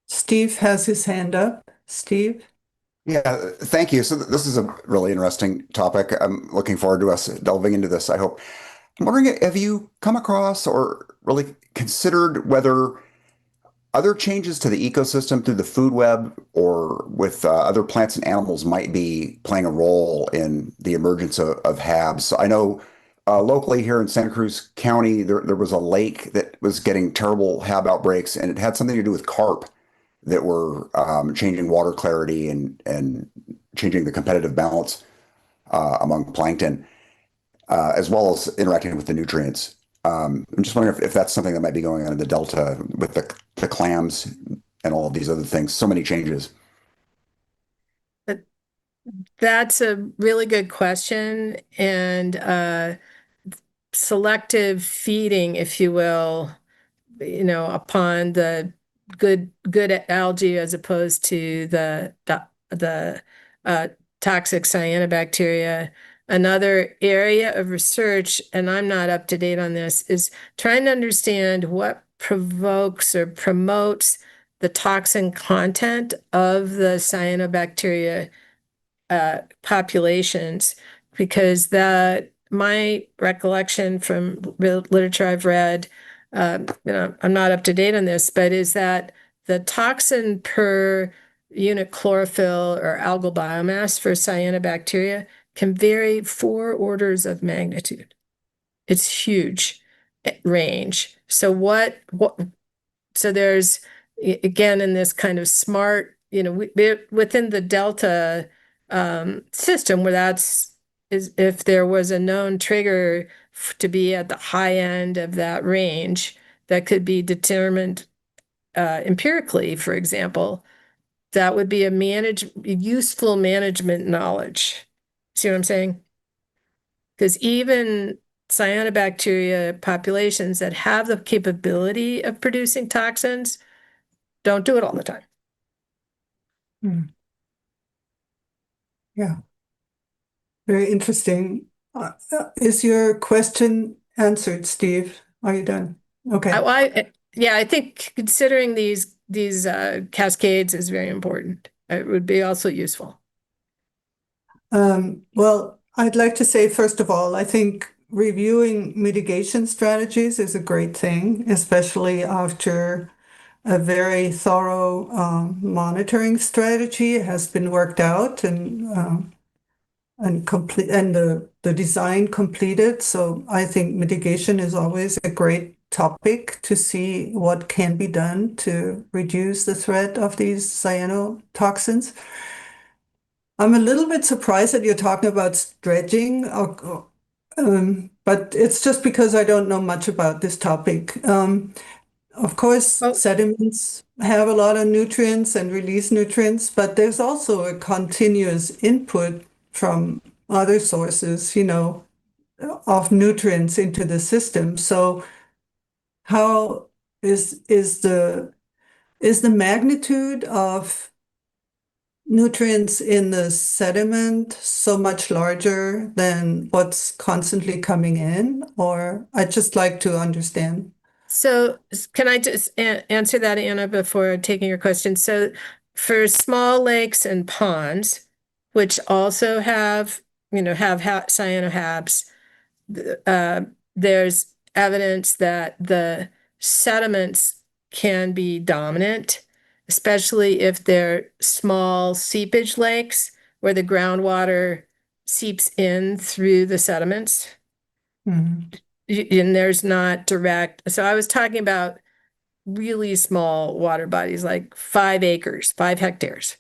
Steve has his hand up. Steve? Yeah, thank you. So this is a really interesting topic. I'm looking forward to us delving into this, I hope. I'm wondering, have you come across or really considered whether other changes to the ecosystem through the food web or with other plants and animals might be playing a role in the emergence of HABs? So I know locally here in Santa Cruz County, there was a lake that was getting terrible HAB outbreaks, and it had something to do with carp that were changing water clarity and changing the competitive balance among plankton, as well as interacting with the nutrients. I'm just wondering if that's something that might be going on in the Delta with the clams and all of these other things. So many changes. That's a really good question. And selective feeding, if you will, upon the good algae as opposed to the toxic cyanobacteria. Another area of research, and I'm not up to date on this, is trying to understand what provokes or promotes the toxin content of the cyanobacteria populations, because my recollection from literature I've read, I'm not up to date on this, but is that the toxin per unit chlorophyll or algal biomass for cyanobacteria can vary 4 orders of magnitude. It's huge range. So so there's, again, in this kind of smart, within the Delta system, where if there was a known trigger to be at the high end of that range that could be determined empirically, for example, that would be useful management knowledge. See what I'm saying? Because even cyanobacteria populations that have the capability of producing toxins don't do it all the time. Yeah. Very interesting. Is your question answered, Steve? Are you done? Okay. I think considering these cascades is very important. It would be also useful. Well, I'd like to say, first of all, I think reviewing mitigation strategies is a great thing, especially after a very thorough monitoring strategy has been worked out and complete, and the design completed. So I think mitigation is always a great topic to see what can be done to reduce the threat of these cyanotoxins. I'm a little bit surprised that you're talking about dredging. but it's just because I don't know much about this topic. Of course, sediments have a lot of nutrients and release nutrients, but there's also a continuous input from other sources, of nutrients into the system. So how is the magnitude of nutrients in the sediment so much larger than what's constantly coming in? Or I'd just like to understand. So can I just answer that, Anna, before taking your question? So for small lakes and ponds, which also have cyanohabs, there's evidence that the sediments can be dominant, especially if they're small seepage lakes where the groundwater seeps in through the sediments. Mhm. And there's not direct. So I was talking about really small water bodies, like 5 acres, 5 hectares.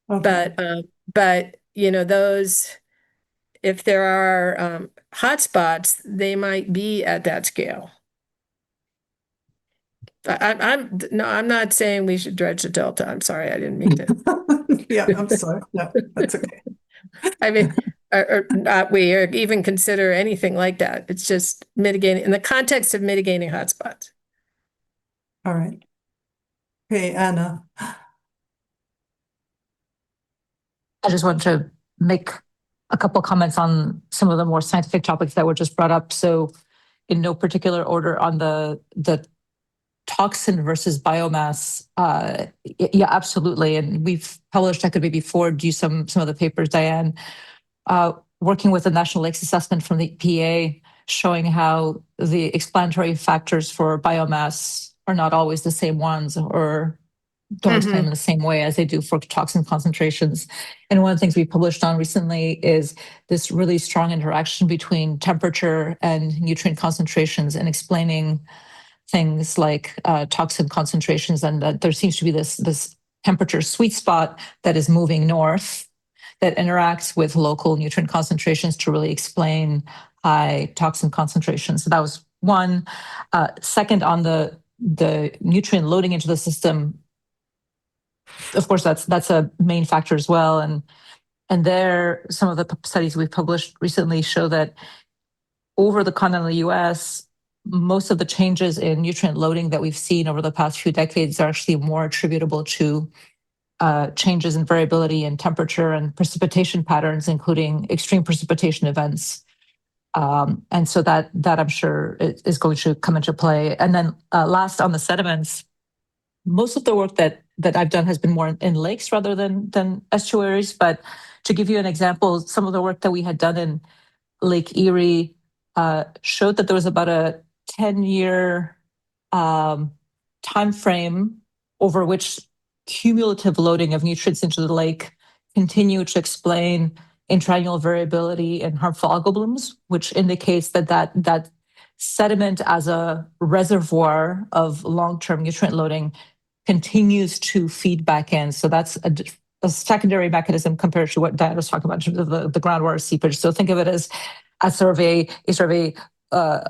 Okay. But those, if there are hotspots, they might be at that scale. I'm not saying we should dredge the delta. I'm sorry, I didn't mean to. Yeah, I'm sorry. No, that's okay. I mean, or not we, or even consider anything like that. It's just mitigating in the context of mitigating hotspots. All right. Okay, Anna. I just want to make a couple comments on some of the more scientific topics that were just brought up. So in no particular order, on the toxin versus biomass, yeah, absolutely. And we've published, I could maybe forward you some of the papers, Diane, working with the National Lakes Assessment from the EPA, showing how the explanatory factors for biomass are not always the same ones, or don't explain them in the same way as they do for toxin concentrations. And one of the things we published on recently is this really strong interaction between temperature and nutrient concentrations, and explaining things like toxin concentrations, and that there seems to be this temperature sweet spot that is moving north that interacts with local nutrient concentrations to really explain high toxin concentrations. So that was one. Second, on the nutrient loading into the system, of course, that's a main factor as well. And there, some of the studies we've published recently show that over the continental US, most of the changes in nutrient loading that we've seen over the past few decades are actually more attributable to changes in variability in temperature and precipitation patterns, including extreme precipitation events. And so that I'm sure is going to come into play. And then last, on the sediments, most of the work that I've done has been more in lakes rather than estuaries. But to give you an example, some of the work that we had done in Lake Erie showed that there was about a 10-year time frame over which cumulative loading of nutrients into the lake continue to explain intraannual variability in harmful algal blooms, which indicates that sediment as a reservoir of long-term nutrient loading continues to feed back in. So that's a secondary mechanism compared to what Diane was talking about in terms of the groundwater seepage. So think of it as a sort of a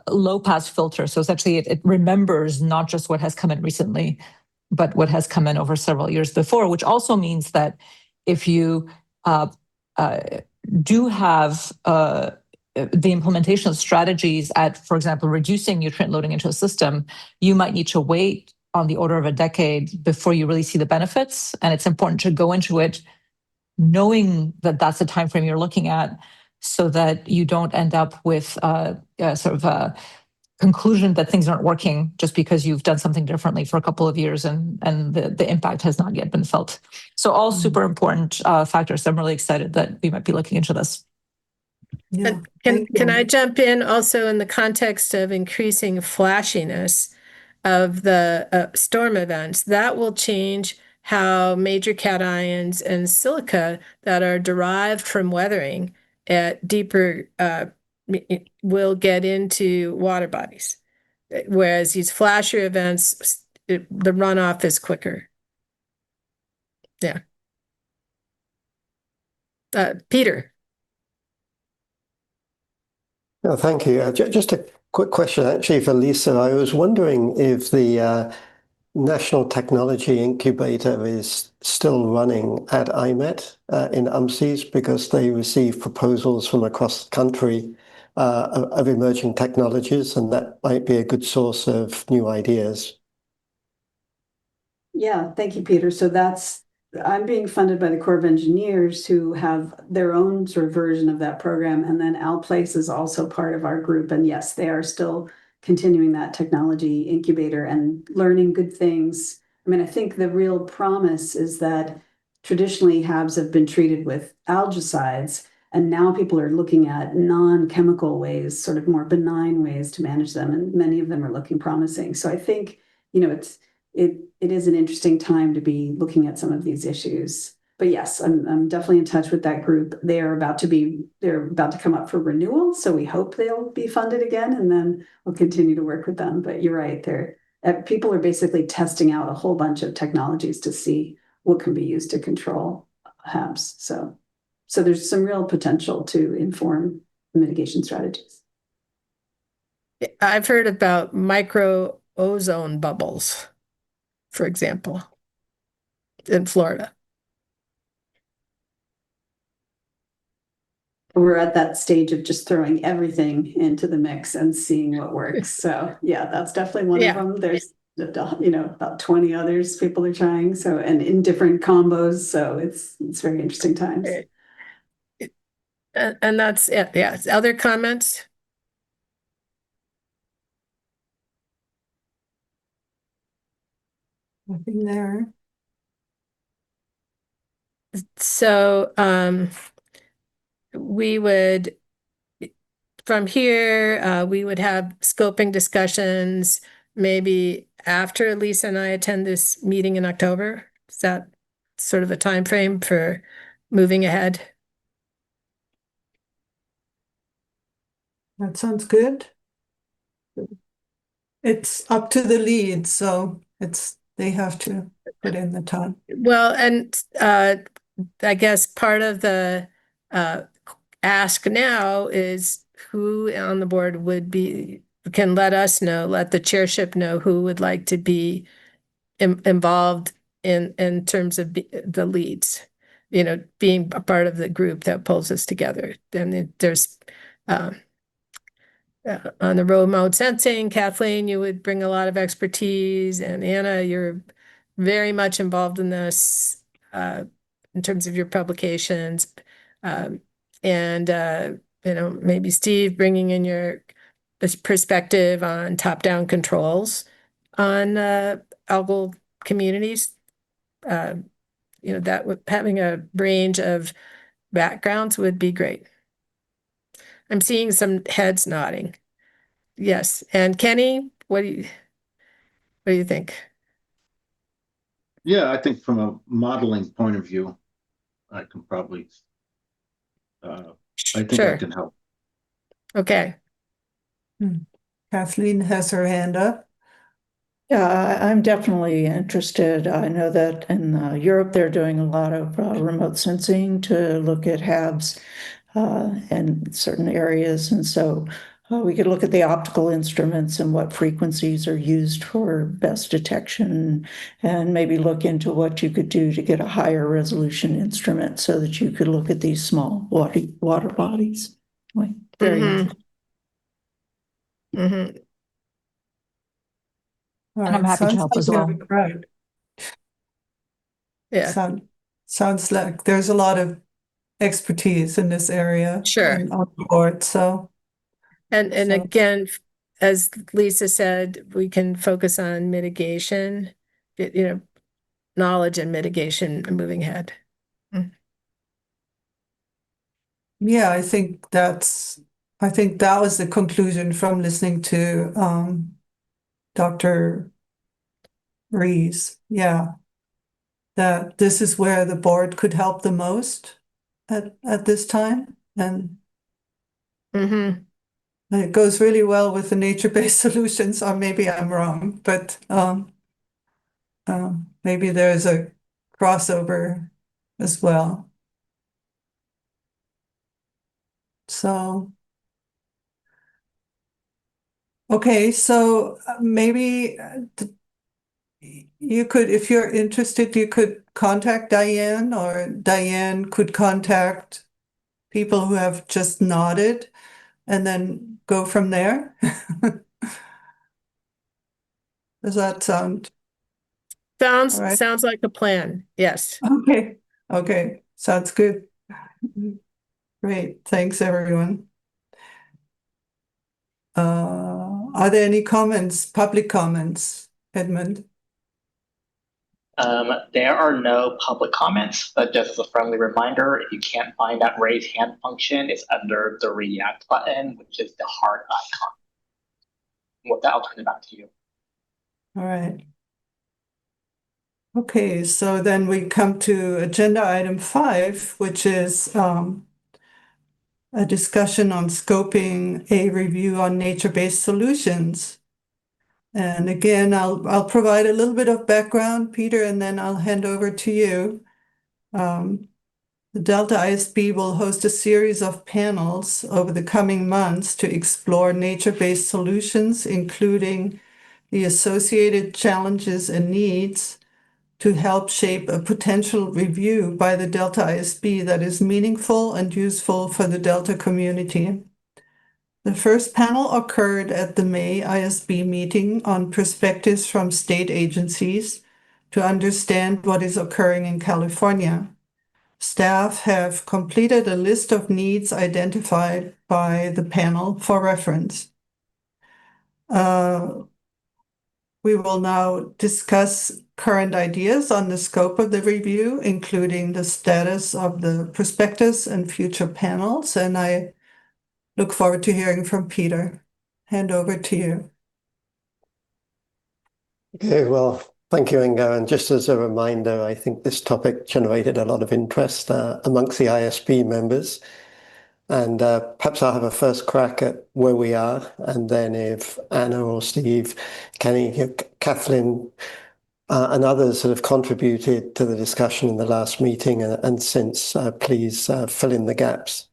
low pass filter. So essentially it remembers not just what has come in recently, but what has come in over several years before, which also means that if you do have the implementation of strategies at, for example, reducing nutrient loading into a system, you might need to wait on the order of a decade before you really see the benefits. And it's important to go into it knowing that that's the time frame you're looking at, so that you don't end up with sort of a conclusion that things aren't working just because you've done something differently for a couple of years and the impact has not yet been felt. So all super important factors. I'm really excited that we might be looking into this. Yeah. Can I jump in also in the context of increasing flashiness of the storm events? That will change how major cations and silica that are derived from weathering at deeper will get into water bodies. Whereas these flasher events, the runoff is quicker. Yeah. Peter. Oh, thank you. Just a quick question, actually, for Lisa. I was wondering if the National Technology Incubator is still running at IMET in UMCS, because they receive proposals from across the country of emerging technologies, and that might be a good source of new ideas. Yeah, thank you, Peter. So I'm being funded by the Corps of Engineers, who have their own sort of version of that program. And then Alplace is also part of our group. And yes, they are still continuing that technology incubator and learning good things. I mean, I think the real promise is that traditionally HABs have been treated with algicides, and now people are looking at non-chemical ways, sort of more benign ways to manage them. And many of them are looking promising. So I think, it is an interesting time to be looking at some of these issues. But yes, I'm definitely in touch with that group. They're about to come up for renewal, so we hope they'll be funded again, and then we'll continue to work with them. But you're right, people are basically testing out a whole bunch of technologies to see what can be used to control HABs. So there's some real potential to inform mitigation strategies. I've heard about micro ozone bubbles, for example, in Florida. We're at that stage of just throwing everything into the mix and seeing what works. So yeah, that's definitely one of them. There's about 20 others people are trying. So, and in different combos. So it's very interesting times. And that's it. Yeah. Other comments? Nothing there. So we would, from here, we would have scoping discussions maybe after Lisa and I attend this meeting in October. Is that sort of a time frame for moving ahead? That sounds good. It's up to the lead, so they have to put in the time. Well, and I guess part of the ask now is who on the board can let us know, let the chairship know who would like to be involved in terms of the leads, being a part of the group that pulls us together. And there's on the remote sensing, Kathleen, you would bring a lot of expertise, and Anna, you're very much involved in this in terms of your publications, and maybe Steve bringing in your perspective on top-down controls on algal communities. That having a range of backgrounds would be great. I'm seeing some heads nodding. Yes. And Kenny, what do you think? Yeah, I think from a modeling point of view, I can probably, I think I can help. Okay. Kathleen has her hand up. Yeah, I'm definitely interested. I know that in Europe, they're doing a lot of remote sensing to look at HABs in certain areas. And so we could look at the optical instruments and what frequencies are used for best detection, and maybe look into what you could do to get a higher resolution instrument so that you could look at these small water bodies. Very interesting. Mm-hmm. And I'm happy to help as well. Yeah. Sounds like there's a lot of expertise in this area. Sure. On the board, so. And again, as Lisa said, we can focus on mitigation, knowledge and mitigation moving ahead. Yeah, I think that was the conclusion from listening to Dr. Rees. Yeah. That this is where the board could help the most at this time. And it goes really well with the nature-based solutions, or maybe I'm wrong, but maybe there's a crossover as well. So Okay, so maybe you could, if you're interested, you could contact Diane, or Diane could contact people who have just nodded and then go from there. Does that sound all right? Sounds like a plan. Yes. Okay, okay, sounds good. Great, thanks, everyone. Are there any comments, public comments, Edmund? There are no public comments, but just as a friendly reminder, if you can't find that raise hand function, it's under the react button, which is the heart icon. With that, I'll turn it back to you. All right. Okay, so then we come to agenda item 5, which is a discussion on scoping a review on nature-based solutions. And again, I'll provide a little bit of background, Peter, and then I'll hand over to you. The Delta ISB will host a series of panels over the coming months to explore nature-based solutions, including the associated challenges and needs, to help shape a potential review by the Delta ISB that is meaningful and useful for the Delta community. The first panel occurred at the May ISB meeting on perspectives from state agencies to understand what is occurring in California. Staff have completed a list of needs identified by the panel for reference. We will now discuss current ideas on the scope of the review, including the status of the prospectus and future panels, and I look forward to hearing from Peter. Hand over to you. Okay, well, thank you, Inge. And just as a reminder, I think this topic generated a lot of interest amongst the ISB members. And perhaps I'll have a first crack at where we are. And then if Anna or Steve, Kenny, Kathleen, and others that have contributed to the discussion in the last meeting and since, please fill in the gaps.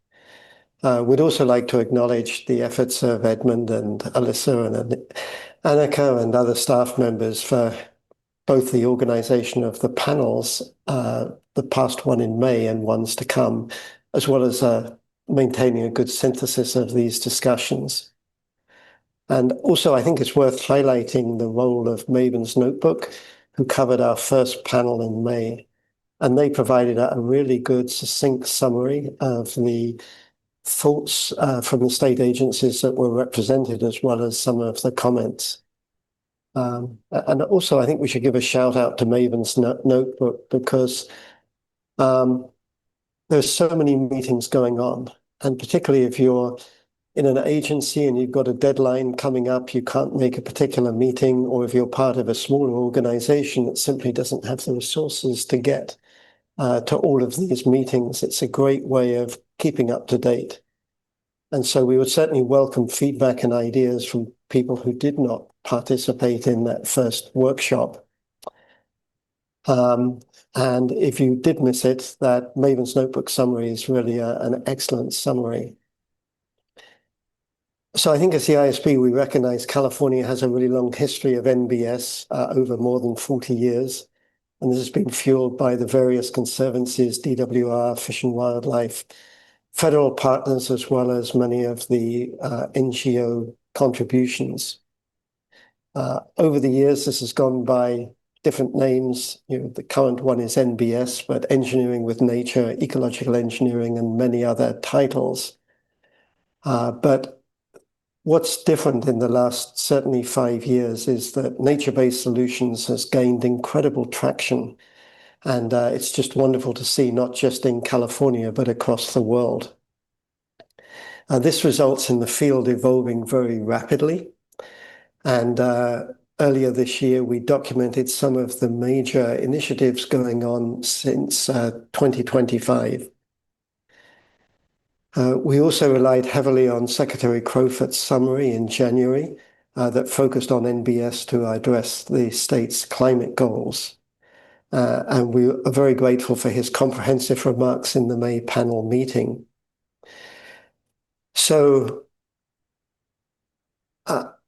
We'd also like to acknowledge the efforts of Edmund and Alyssa and Annika and other staff members for both the organization of the panels, the past one in May and ones to come, as well as maintaining a good synthesis of these discussions. And also, I think it's worth highlighting the role of Maven's Notebook, who covered our first panel in May. And they provided a really good, succinct summary of the thoughts from the state agencies that were represented, as well as some of the comments. And also, I think we should give a shout out to Maven's Notebook, because there's so many meetings going on. And particularly if you're in an agency and you've got a deadline coming up, you can't make a particular meeting, or if you're part of a smaller organization that simply doesn't have the resources to get to all of these meetings, it's a great way of keeping up to date. And so we would certainly welcome feedback and ideas from people who did not participate in that first workshop. And if you did miss it, that Maven's Notebook summary is really an excellent summary. So I think as the ISB, we recognize California has a really long history of NBS over more than 40 years. And this has been fueled by the various conservancies, DWR, Fish and Wildlife, federal partners, as well as many of the NGO contributions. Over the years, this has gone by different names. The current one is NBS, but Engineering with Nature, Ecological Engineering, and many other titles. But what's different in the last certainly 5 years is that nature-based solutions has gained incredible traction. And it's just wonderful to see, not just in California, but across the world. This results in the field evolving very rapidly. And earlier this year, we documented some of the major initiatives going on since 2025. We also relied heavily on Secretary Crowfoot's summary in January that focused on NBS to address the state's climate goals. And we are very grateful for his comprehensive remarks in the May panel meeting. So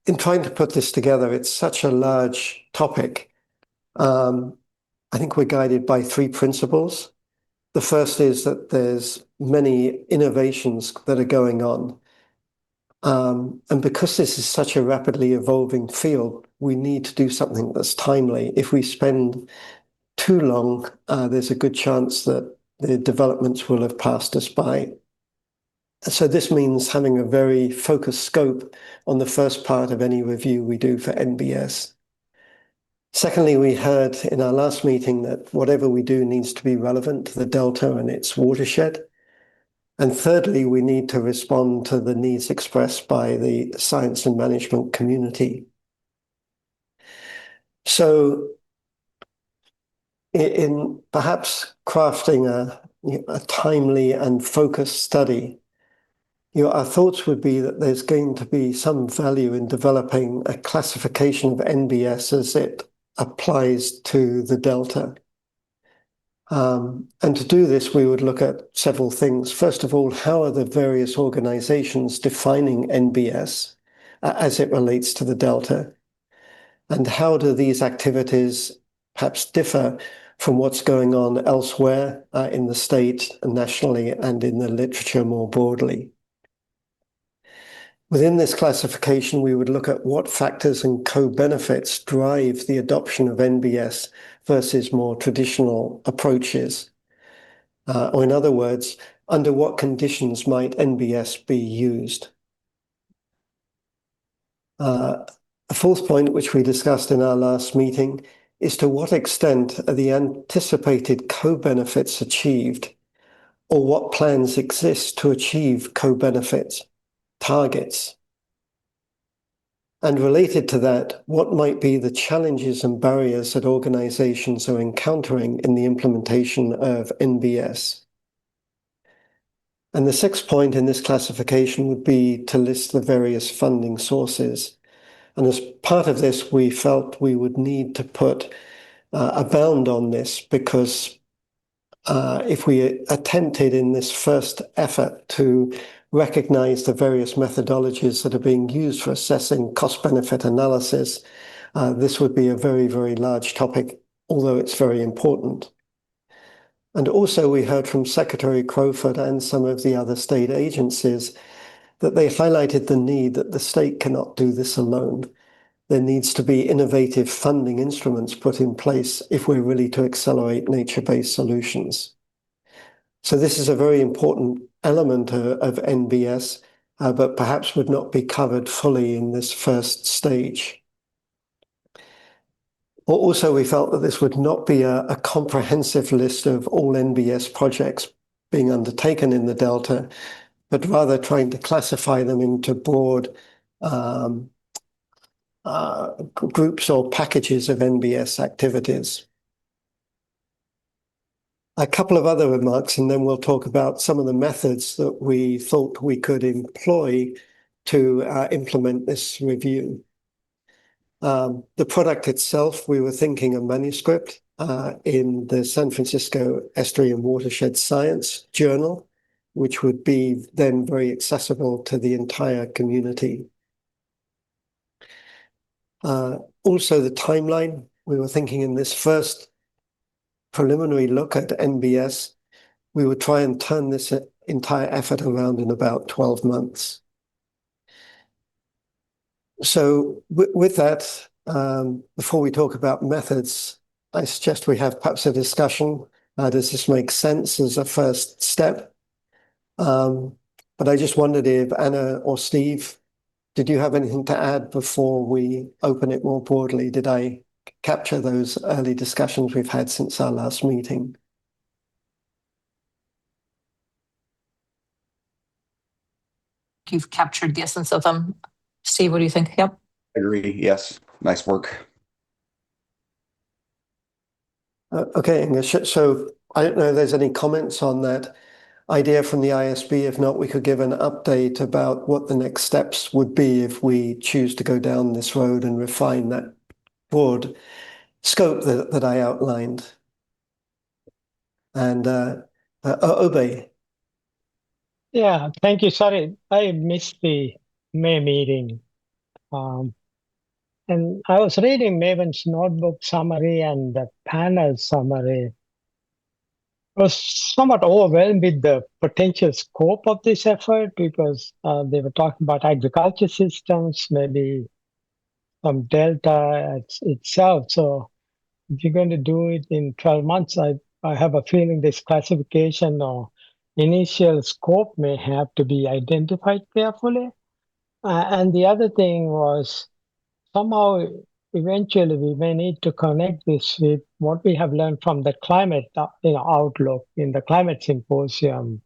in trying to put this together, it's such a large topic. I think we're guided by three principles. The first is that there's many innovations that are going on. And because this is such a rapidly evolving field, we need to do something that's timely. If we spend too long, there's a good chance that the developments will have passed us by. So this means having a very focused scope on the first part of any review we do for NBS. Secondly, we heard in our last meeting that whatever we do needs to be relevant to the Delta and its watershed. And thirdly, we need to respond to the needs expressed by the science and management community. So in perhaps crafting a timely and focused study, our thoughts would be that there's going to be some value in developing a classification of NBS as it applies to the Delta. And to do this, we would look at several things. First of all, how are the various organizations defining NBS as it relates to the Delta? And how do these activities perhaps differ from what's going on elsewhere in the state, nationally, and in the literature more broadly? Within this classification, we would look at what factors and co-benefits drive the adoption of NBS versus more traditional approaches. Or in other words, under what conditions might NBS be used? A fourth point, which we discussed in our last meeting, is to what extent are the anticipated co-benefits achieved, or what plans exist to achieve co-benefits targets? And related to that, what might be the challenges and barriers that organizations are encountering in the implementation of NBS? And the sixth point in this classification would be to list the various funding sources. And as part of this, we felt we would need to put a bound on this, because if we attempted in this first effort to recognize the various methodologies that are being used for assessing cost-benefit analysis, this would be a very, very large topic, although it's very important. And also we heard from Secretary Crowfoot and some of the other state agencies that they highlighted the need that the state cannot do this alone. There needs to be innovative funding instruments put in place if we're really to accelerate nature-based solutions. So this is a very important element of NBS, but perhaps would not be covered fully in this first stage. Also, we felt that this would not be a comprehensive list of all NBS projects being undertaken in the Delta, but rather trying to classify them into broad groups or packages of NBS activities. A couple of other remarks, and then we'll talk about some of the methods that we thought we could employ to implement this review. The product itself, we were thinking a manuscript in the San Francisco Estuary and Watershed Science Journal, which would be then very accessible to the entire community. Also, the timeline, we were thinking in this first preliminary look at NBS, we would try and turn this entire effort around in about 12 months. So with that, before we talk about methods, I suggest we have perhaps a discussion. Does this make sense as a first step? But I just wondered if Anna or Steve, did you have anything to add before we open it more broadly? Did I capture those early discussions we've had since our last meeting? You've captured the essence of them. Steve, what do you think? Yep. I agree. Yes. Nice work. Okay, Inge. So I don't know if there's any comments on that idea from the ISB. If not, we could give an update about what the next steps would be if we choose to go down this road and refine that broad scope that I outlined. And Obey. Yeah, thank you. Sorry, I missed the May meeting. And I was reading Maven's notebook summary and the panel summary. I was somewhat overwhelmed with the potential scope of this effort because they were talking about agriculture systems, maybe some Delta itself. So if you're going to do it in 12 months, I have a feeling this classification or initial scope may have to be identified carefully. And the other thing was somehow eventually we may need to connect this with what we have learned from the climate outlook in the climate symposium.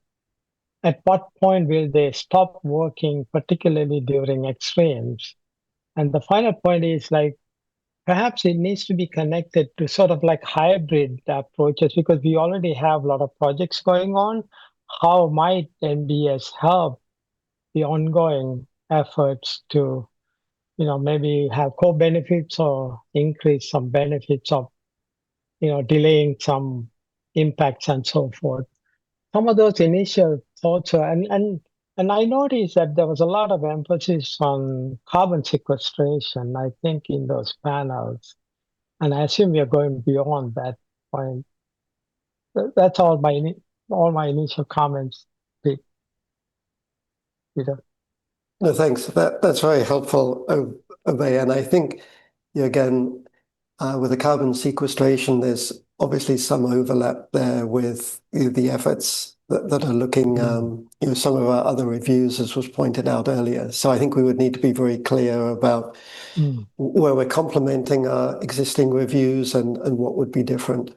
At what point will they stop working, particularly during extremes? And the final point is like, perhaps it needs to be connected to sort of like hybrid approaches because we already have a lot of projects going on. How might NBS help the ongoing efforts to, maybe have co-benefits or increase some benefits of, delaying some impacts and so forth. Some of those initial thoughts and I noticed that there was a lot of emphasis on carbon sequestration, I think, in those panels. And I assume you're going beyond that point. That's all my initial comments, Peter. No, thanks. That's very helpful, Obey. And I think, again, with the carbon sequestration, there's obviously some overlap there with the efforts that are looking, some of our other reviews, as was pointed out earlier. So I think we would need to be very clear about where we're complementing our existing reviews and what would be different.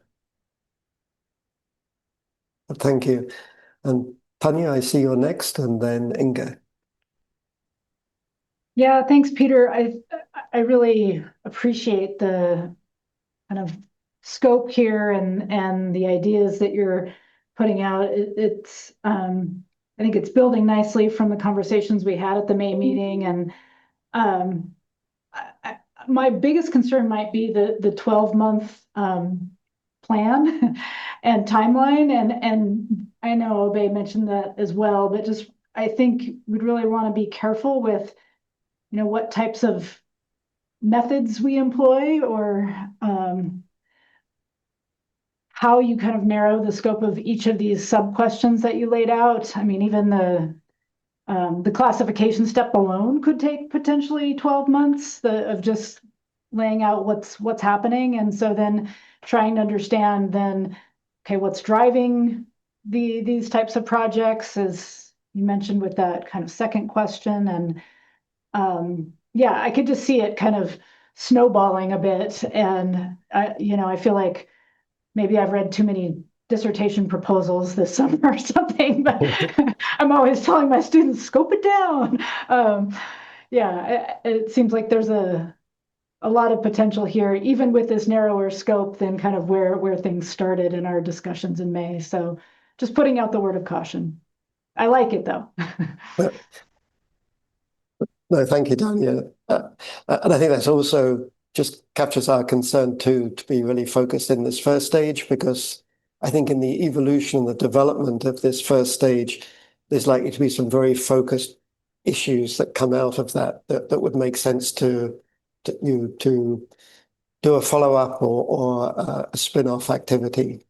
But thank you. And Tanya, I see you're next, and then Inge. Yeah, thanks, Peter. I really appreciate the kind of scope here and the ideas that you're putting out. It's I think it's building nicely from the conversations we had at the May meeting, and my biggest concern might be the 12-month plan and timeline, and I know Obey mentioned that as well, but just I think we'd really want to be careful with what types of methods we employ or how you kind of narrow the scope of each of these sub-questions that you laid out. I mean, even the classification step alone could take potentially 12 months of just laying out what's happening. And so then trying to understand then, okay, what's driving these types of projects, as you mentioned with that kind of second question. And yeah, I could just see it kind of snowballing a bit. And I feel like maybe I've read too many dissertation proposals this summer or something, but I'm always telling my students, scope it down. Yeah, it seems like there's a lot of potential here, even with this narrower scope than kind of where things started in our discussions in May. So just putting out the word of caution. I like it though. No, thank you, Tanya. And I think that's also just captures our concern to be really focused in this first stage, because I think in the evolution and the development of this first stage, there's likely to be some very focused issues that come out of that would make sense to do a follow-up or a spin-off activity.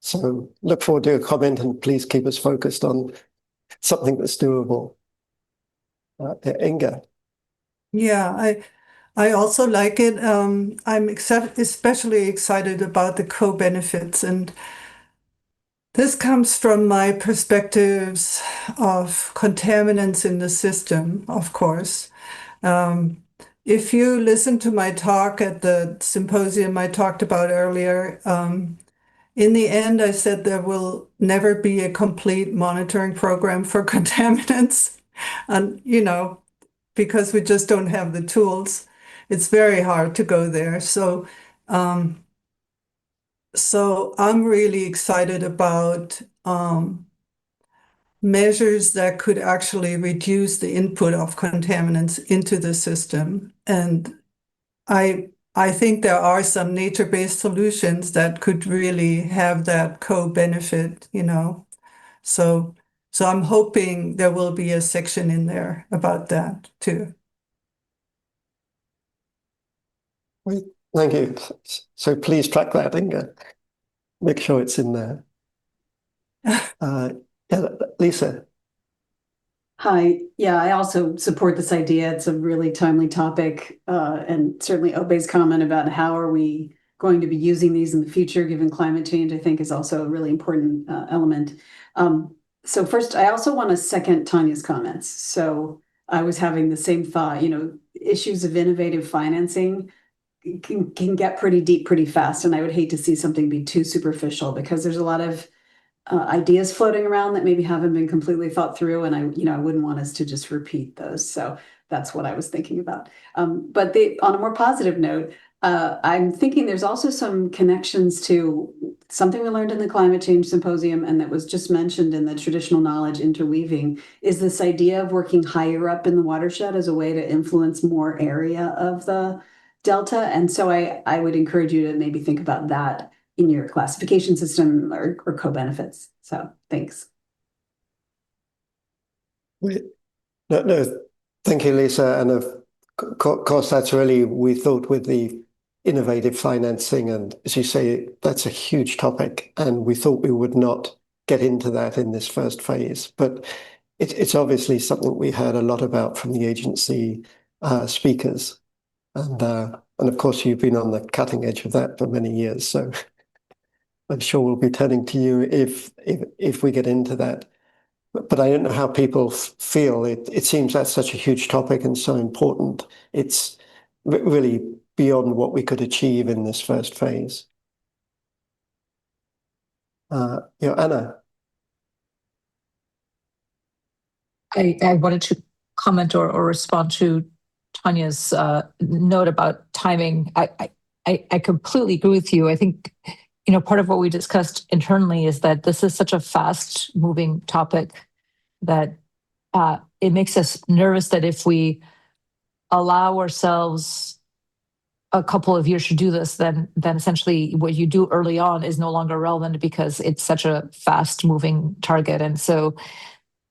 So look forward to your comment, and please keep us focused on something that's doable. Inge. Yeah, I also like it. I'm especially excited about the co-benefits, and this comes from my perspectives of contaminants in the system, of course. If you listen to my talk at the symposium I talked about earlier, in the end, I said there will never be a complete monitoring program for contaminants. And, because we just don't have the tools, it's very hard to go there. So I'm really excited about measures that could actually reduce the input of contaminants into the system. And I think there are some nature-based solutions that could really have that co-benefit, So I'm hoping there will be a section in there about that too. Thank you. So please track that, Inge. Make sure it's in there. Yeah, Lisa. Hi. Yeah, I also support this idea. It's a really timely topic, and certainly Obe's comment about how are we going to be using these in the future, given climate change, I think is also a really important element. So first, I also want to second Tanya's comments. So I was having the same thought, issues of innovative financing can get pretty deep pretty fast, and I would hate to see something be too superficial because there's a lot of ideas floating around that maybe haven't been completely thought through, and I wouldn't want us to just repeat those. So that's what I was thinking about. But on a more positive note, I'm thinking there's also some connections to something we learned in the climate change symposium, and that was just mentioned in the traditional knowledge interweaving, is this idea of working higher up in the watershed as a way to influence more area of the Delta. And so I would encourage you to maybe think about that in your classification system or co-benefits. So thanks. No, thank you, Lisa. And of course, that's really, we thought with the innovative financing, and as you say, that's a huge topic. And we thought we would not get into that in this first phase. But it's obviously something we heard a lot about from the agency speakers. And of course, you've been on the cutting edge of that for many years. So I'm sure we'll be turning to you if we get into that. But I don't know how people feel. It seems that's such a huge topic and so important. It's really beyond what we could achieve in this first phase. Anna. I wanted to comment or respond to Tanya's note about timing. I completely agree with you. I think part of what we discussed internally is that this is such a fast moving topic that it makes us nervous that if we allow ourselves a couple of years to do this, then essentially what you do early on is no longer relevant because it's such a fast moving target. And so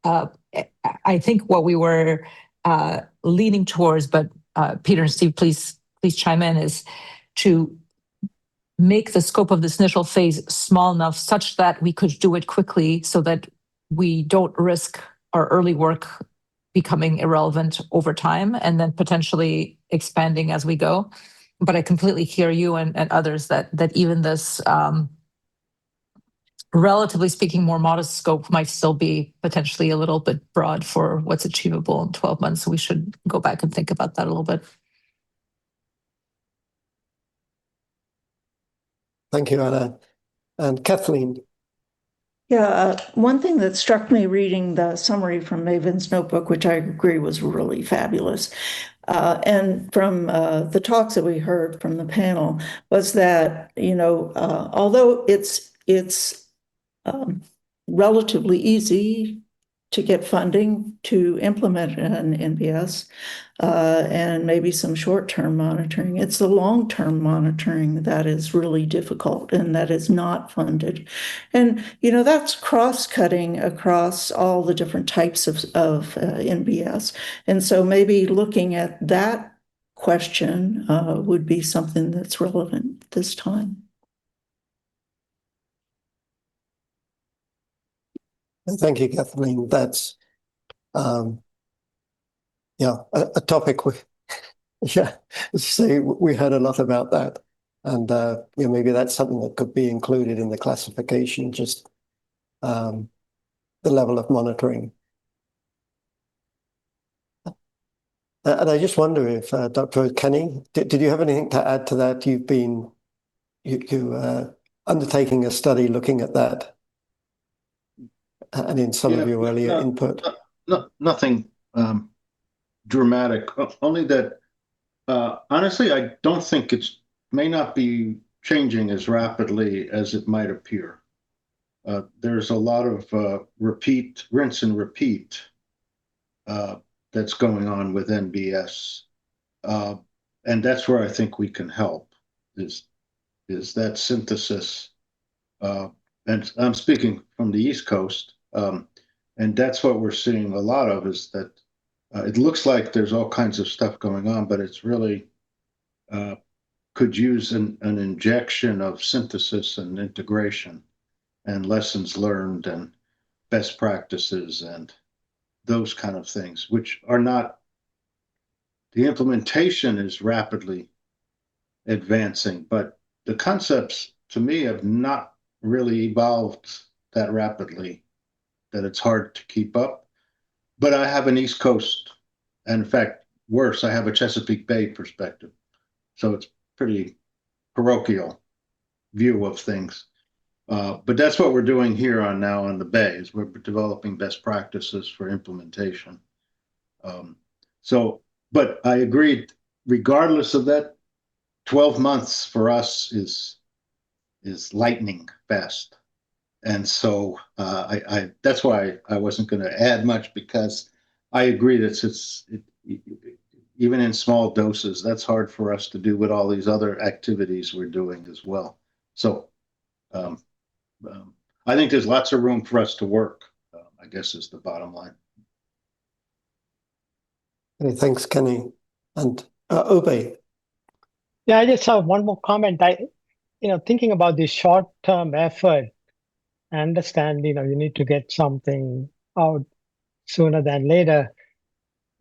I think what we were leaning towards, but Peter and Steve, please chime in, is to make the scope of this initial phase small enough such that we could do it quickly so that we don't risk our early work becoming irrelevant over time and then potentially expanding as we go. But I completely hear you and others that even this relatively speaking more modest scope might still be potentially a little bit broad for what's achievable in 12 months. So we should go back and think about that a little bit. Thank you, Anna. And Kathleen. Yeah, one thing that struck me reading the summary from Maven's notebook, which I agree was really fabulous, and from the talks that we heard from the panel, was that, although it's relatively easy to get funding to implement an NBS and maybe some short-term monitoring, it's the long-term monitoring that is really difficult and that is not funded. And, that's cross-cutting across all the different types of NBS. And so maybe looking at that question would be something that's relevant this time. Thank you, Kathleen. That's a topic we heard a lot about that. And maybe that's something that could be included in the classification, just the level of monitoring. And I just wonder if Dr. Kenny, did you have anything to add to that? You've been undertaking a study looking at that. And in some of your earlier input. Nothing dramatic, only that honestly, I don't think may not be changing as rapidly as it might appear. There's a lot of rinse and repeat that's going on with NBS. And that's where I think we can help, is that synthesis. And I'm speaking from the East Coast. And that's what we're seeing a lot of, is that it looks like there's all kinds of stuff going on, but it's really could use an injection of synthesis and integration and lessons learned and best practices and those kind of things, which are not, the implementation is rapidly advancing, but the concepts to me have not really evolved that rapidly, that it's hard to keep up. But I have an East Coast, and in fact, worse, I have a Chesapeake Bay perspective. So it's pretty parochial view of things. But that's what we're doing here on the Bay, is we're developing best practices for implementation. But I agree, regardless of that, 12 months for us is lightning fast. And so that's why I wasn't going to add much, because I agree that even in small doses, that's hard for us to do with all these other activities we're doing as well. So I think there's lots of room for us to work, I guess is the bottom line. Okay, thanks, Kenny. And Obey. Yeah, I just have one more comment. Thinking about the short-term effort, I understand, you need to get something out sooner than later.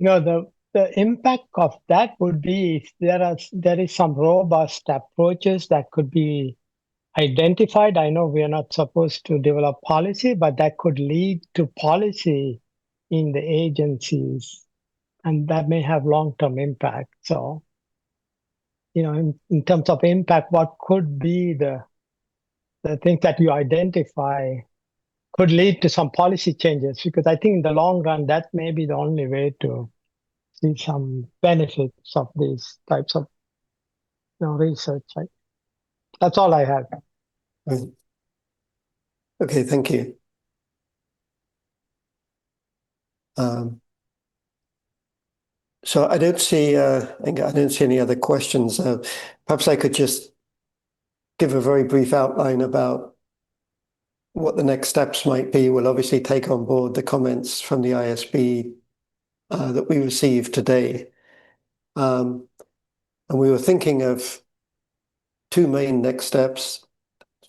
The impact of that would be if there is some robust approaches that could be identified. I know we are not supposed to develop policy, but that could lead to policy in the agencies, and that may have long-term impact. So, in terms of impact, what could be the things that you identify could lead to some policy changes? Because I think in the long run, that may be the only way to see some benefits of these types of research. Right? That's all I have. Right. Okay, thank you. So I don't see any other questions. Perhaps I could just give a very brief outline about what the next steps might be. We'll obviously take on board the comments from the ISB that we received today. And we were thinking of two main next steps.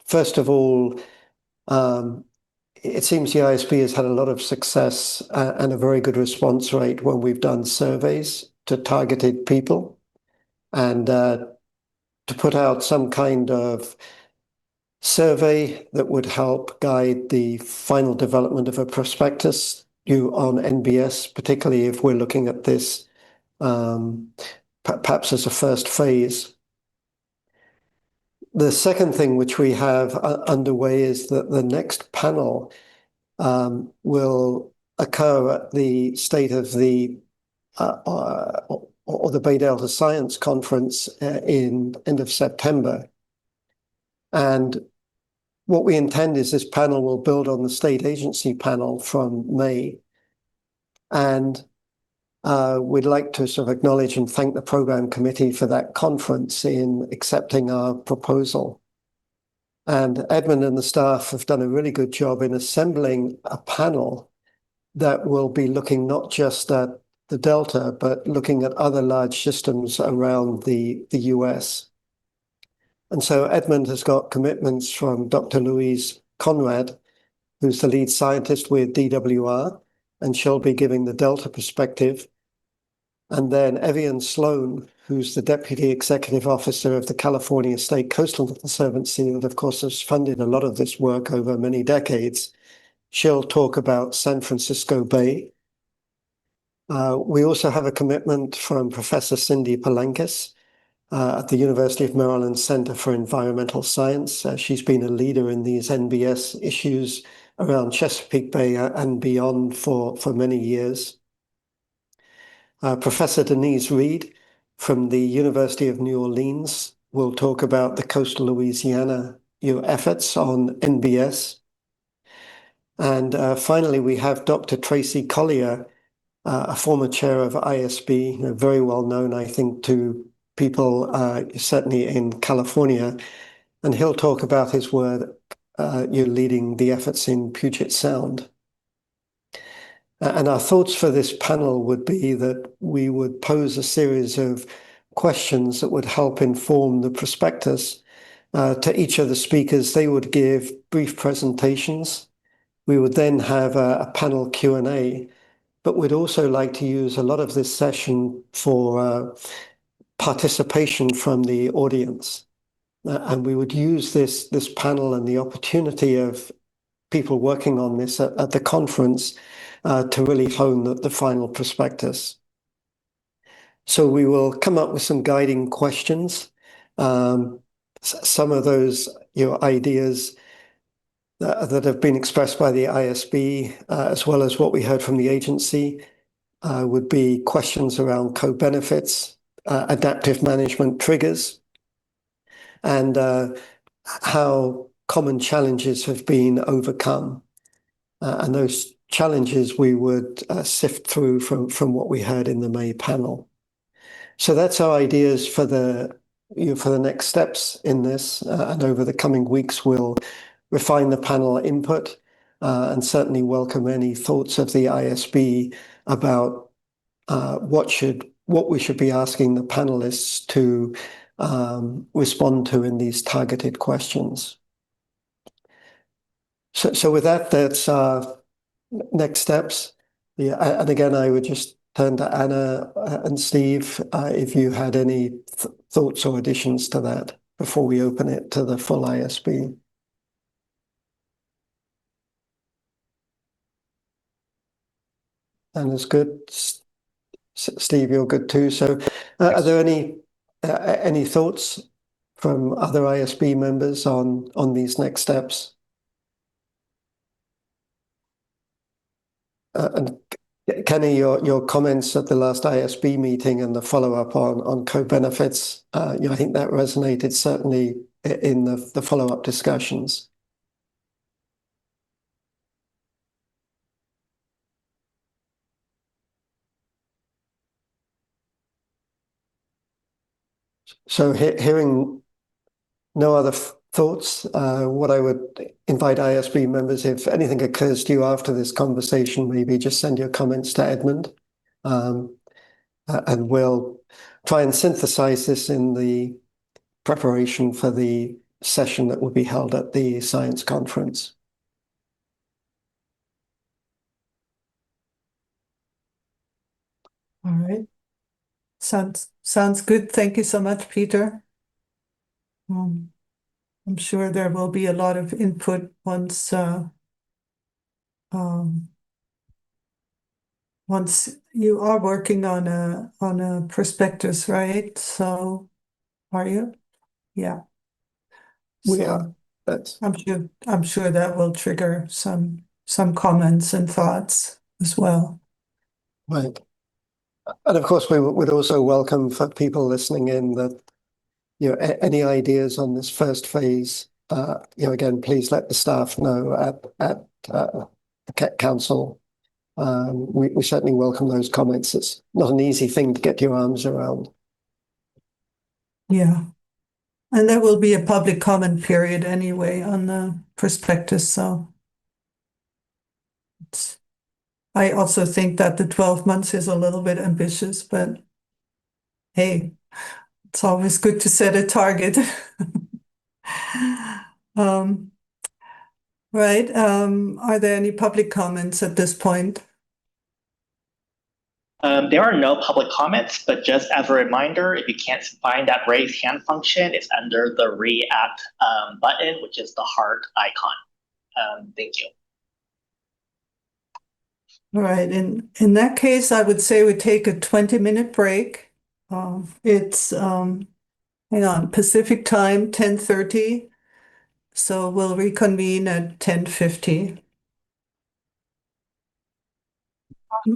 First of all, it seems the ISB has had a lot of success and a very good response rate when we've done surveys to targeted people, and to put out some kind of survey that would help guide the final development of a prospectus on NBS, particularly if we're looking at this perhaps as a first phase. The second thing which we have underway is that the next panel will occur at the State of the or the Bay Delta Science Conference in end of September. And what we intend is this panel will build on the state agency panel from May. And we'd like to sort of acknowledge and thank the program committee for that conference in accepting our proposal. And Edmund and the staff have done a really good job in assembling a panel that will be looking not just at the Delta, but looking at other large systems around the US. And so Edmund has got commitments from Dr. Louise Conrad, who's the lead scientist with DWR, and she'll be giving the Delta perspective. And then Evian Sloan, who's the Deputy Executive Officer of the California State Coastal Conservancy, that of course has funded a lot of this work over many decades. She'll talk about San Francisco Bay. We also have a commitment from Professor Cindy Palankis at the University of Maryland Center for Environmental Science. She's been a leader in these NBS issues around Chesapeake Bay and beyond for many years. Professor Denise Reed from the University of New Orleans will talk about the coastal Louisiana efforts on NBS. And finally, we have Dr. Tracy Collier, a former chair of ISB, very well known, I think, to people certainly in California. And he'll talk about his work leading the efforts in Puget Sound. And our thoughts for this panel would be that we would pose a series of questions that would help inform the prospectus. To each of the speakers, they would give brief presentations. We would then have a panel Q&A, but we'd also like to use a lot of this session for participation from the audience. And we would use this panel and the opportunity of people working on this at the conference to really hone the final prospectus. So we will come up with some guiding questions. Some of those ideas that have been expressed by the ISB, as well as what we heard from the agency, would be questions around co-benefits, adaptive management triggers, and how common challenges have been overcome. And those challenges we would sift through from what we heard in the May panel. So that's our ideas for the next steps in this. And over the coming weeks, we'll refine the panel input and certainly welcome any thoughts of the ISB about what we should be asking the panelists to respond to in these targeted questions. So with that, that's our next steps. Yeah, and again, I would just turn to Anna and Steve if you had any thoughts or additions to that before we open it to the full ISB. Anna's good. Steve, you're good too. So are there any thoughts from other ISB members on these next steps? And Kenny, your comments at the last ISB meeting and the follow-up on co-benefits, I think that resonated certainly in the follow-up discussions. So hearing no other thoughts, what I would invite ISB members, if anything occurs to you after this conversation, maybe just send your comments to Edmund, and we'll try and synthesize this in the preparation for the session that will be held at the science conference. All right. Sounds good. Thank you so much, Peter. I'm sure there will be a lot of input once you are working on a prospectus, right? So are you? Yeah. We are. I'm sure that will trigger some comments and thoughts as well. Right. And of course, we would also welcome for people listening in that, any ideas on this first phase, again, please let the staff know at the council. We certainly welcome those comments. It's not an easy thing to get your arms around. Yeah. And there will be a public comment period anyway on the prospectus, so I also think that the 12 months is a little bit ambitious, but hey, it's always good to set a target. Right. Are there any public comments at this point? There are no public comments, but just as a reminder, if you can't find that raise hand function, it's under the React button, which is the heart icon. Thank you. All right. In that case, I would say we take a 20-minute break. It's hang on, Pacific time, 10:30. So we'll reconvene at 10:50.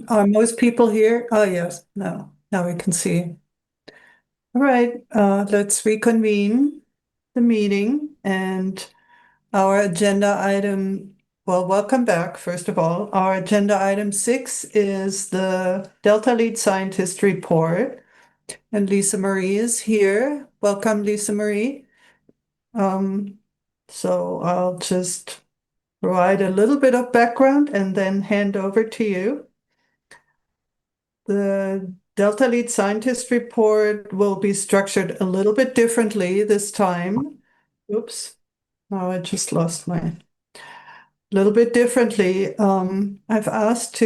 Are most people here? Oh, yes. No. Now we can see. All right. Let's reconvene the meeting and our agenda item. Well, welcome back, first of all. Our agenda item 6 is the Delta Lead Scientist Report. And Lisa Marie is here. Welcome, Lisa Marie. So I'll just provide a little bit of background and then hand over to you. The Delta Lead Scientist report will be structured a little bit differently this time. Oops, now I just lost my... little bit differently. I've asked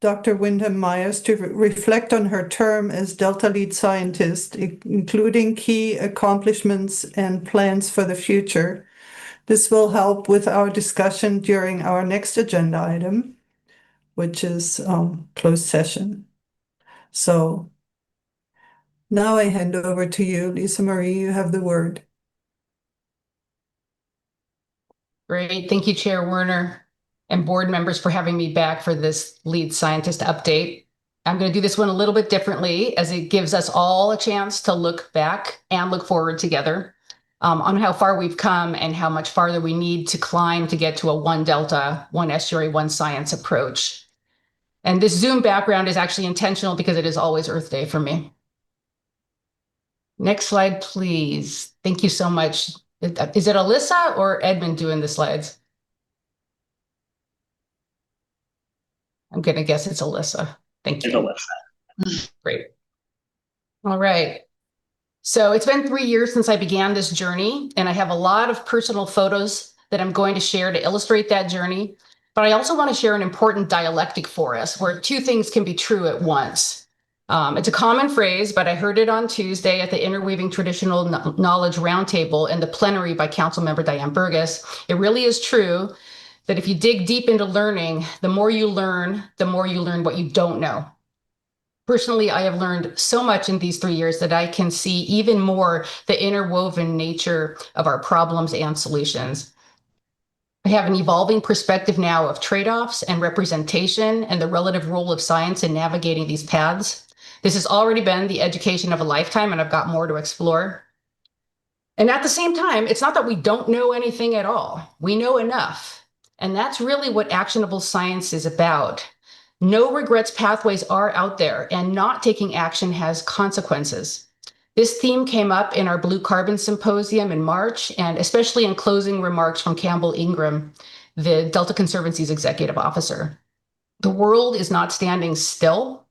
Dr. Wyndham Myers to reflect on her term as Delta Lead Scientist, including key accomplishments and plans for the future. This will help with our discussion during our next agenda item, which is closed session. So now I hand over to you, Lisa Marie. You have the word. Great. Thank you, Chair Werner and board members for having me back for this lead scientist update. I'm going to do this one a little bit differently as it gives us all a chance to look back and look forward together on how far we've come and how much farther we need to climb to get to a one Delta, one estuary, one science approach. And this Zoom background is actually intentional because it is always Earth Day for me. Next slide, please. Thank you so much. Is it Alyssa or Edmund doing the slides? I'm going to guess it's Alyssa. Thank you. It's Alyssa. Great. All right. So it's been 3 years since I began this journey, and I have a lot of personal photos that I'm going to share to illustrate that journey. But I also want to share an important dialectic for us where two things can be true at once. It's a common phrase, but I heard it on Tuesday at the Interweaving Traditional Knowledge Roundtable in the plenary by Councilmember Diane Burgess. It really is true that if you dig deep into learning, the more you learn what you don't know. Personally, I have learned so much in these 3 years that I can see even more the interwoven nature of our problems and solutions. I have an evolving perspective now of trade-offs and representation and the relative role of science in navigating these paths. This has already been the education of a lifetime, and I've got more to explore. And at the same time, it's not that we don't know anything at all. We know enough. And that's really what actionable science is about. No regrets pathways are out there, and not taking action has consequences. This theme came up in our Blue Carbon Symposium in March, and especially in closing remarks from Campbell Ingram, the Delta Conservancy's executive officer. The world is not standing still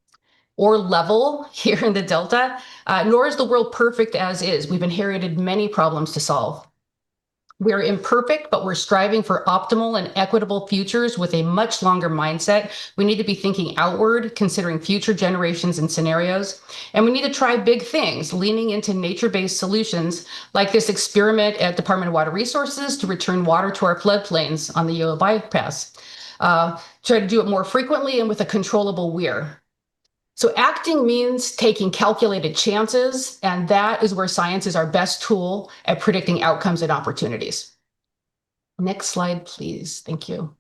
or level here in the Delta, nor is the world perfect as is. We've inherited many problems to solve. We're imperfect, but we're striving for optimal and equitable futures with a much longer mindset. We need to be thinking outward, considering future generations and scenarios. And we need to try big things, leaning into nature-based solutions like this experiment at Department of Water Resources to return water to our floodplains on the Yellow Bypass. Try to do it more frequently and with a controllable weir. So acting means taking calculated chances, and that is where science is our best tool at predicting outcomes and opportunities. Next slide, please. Thank you.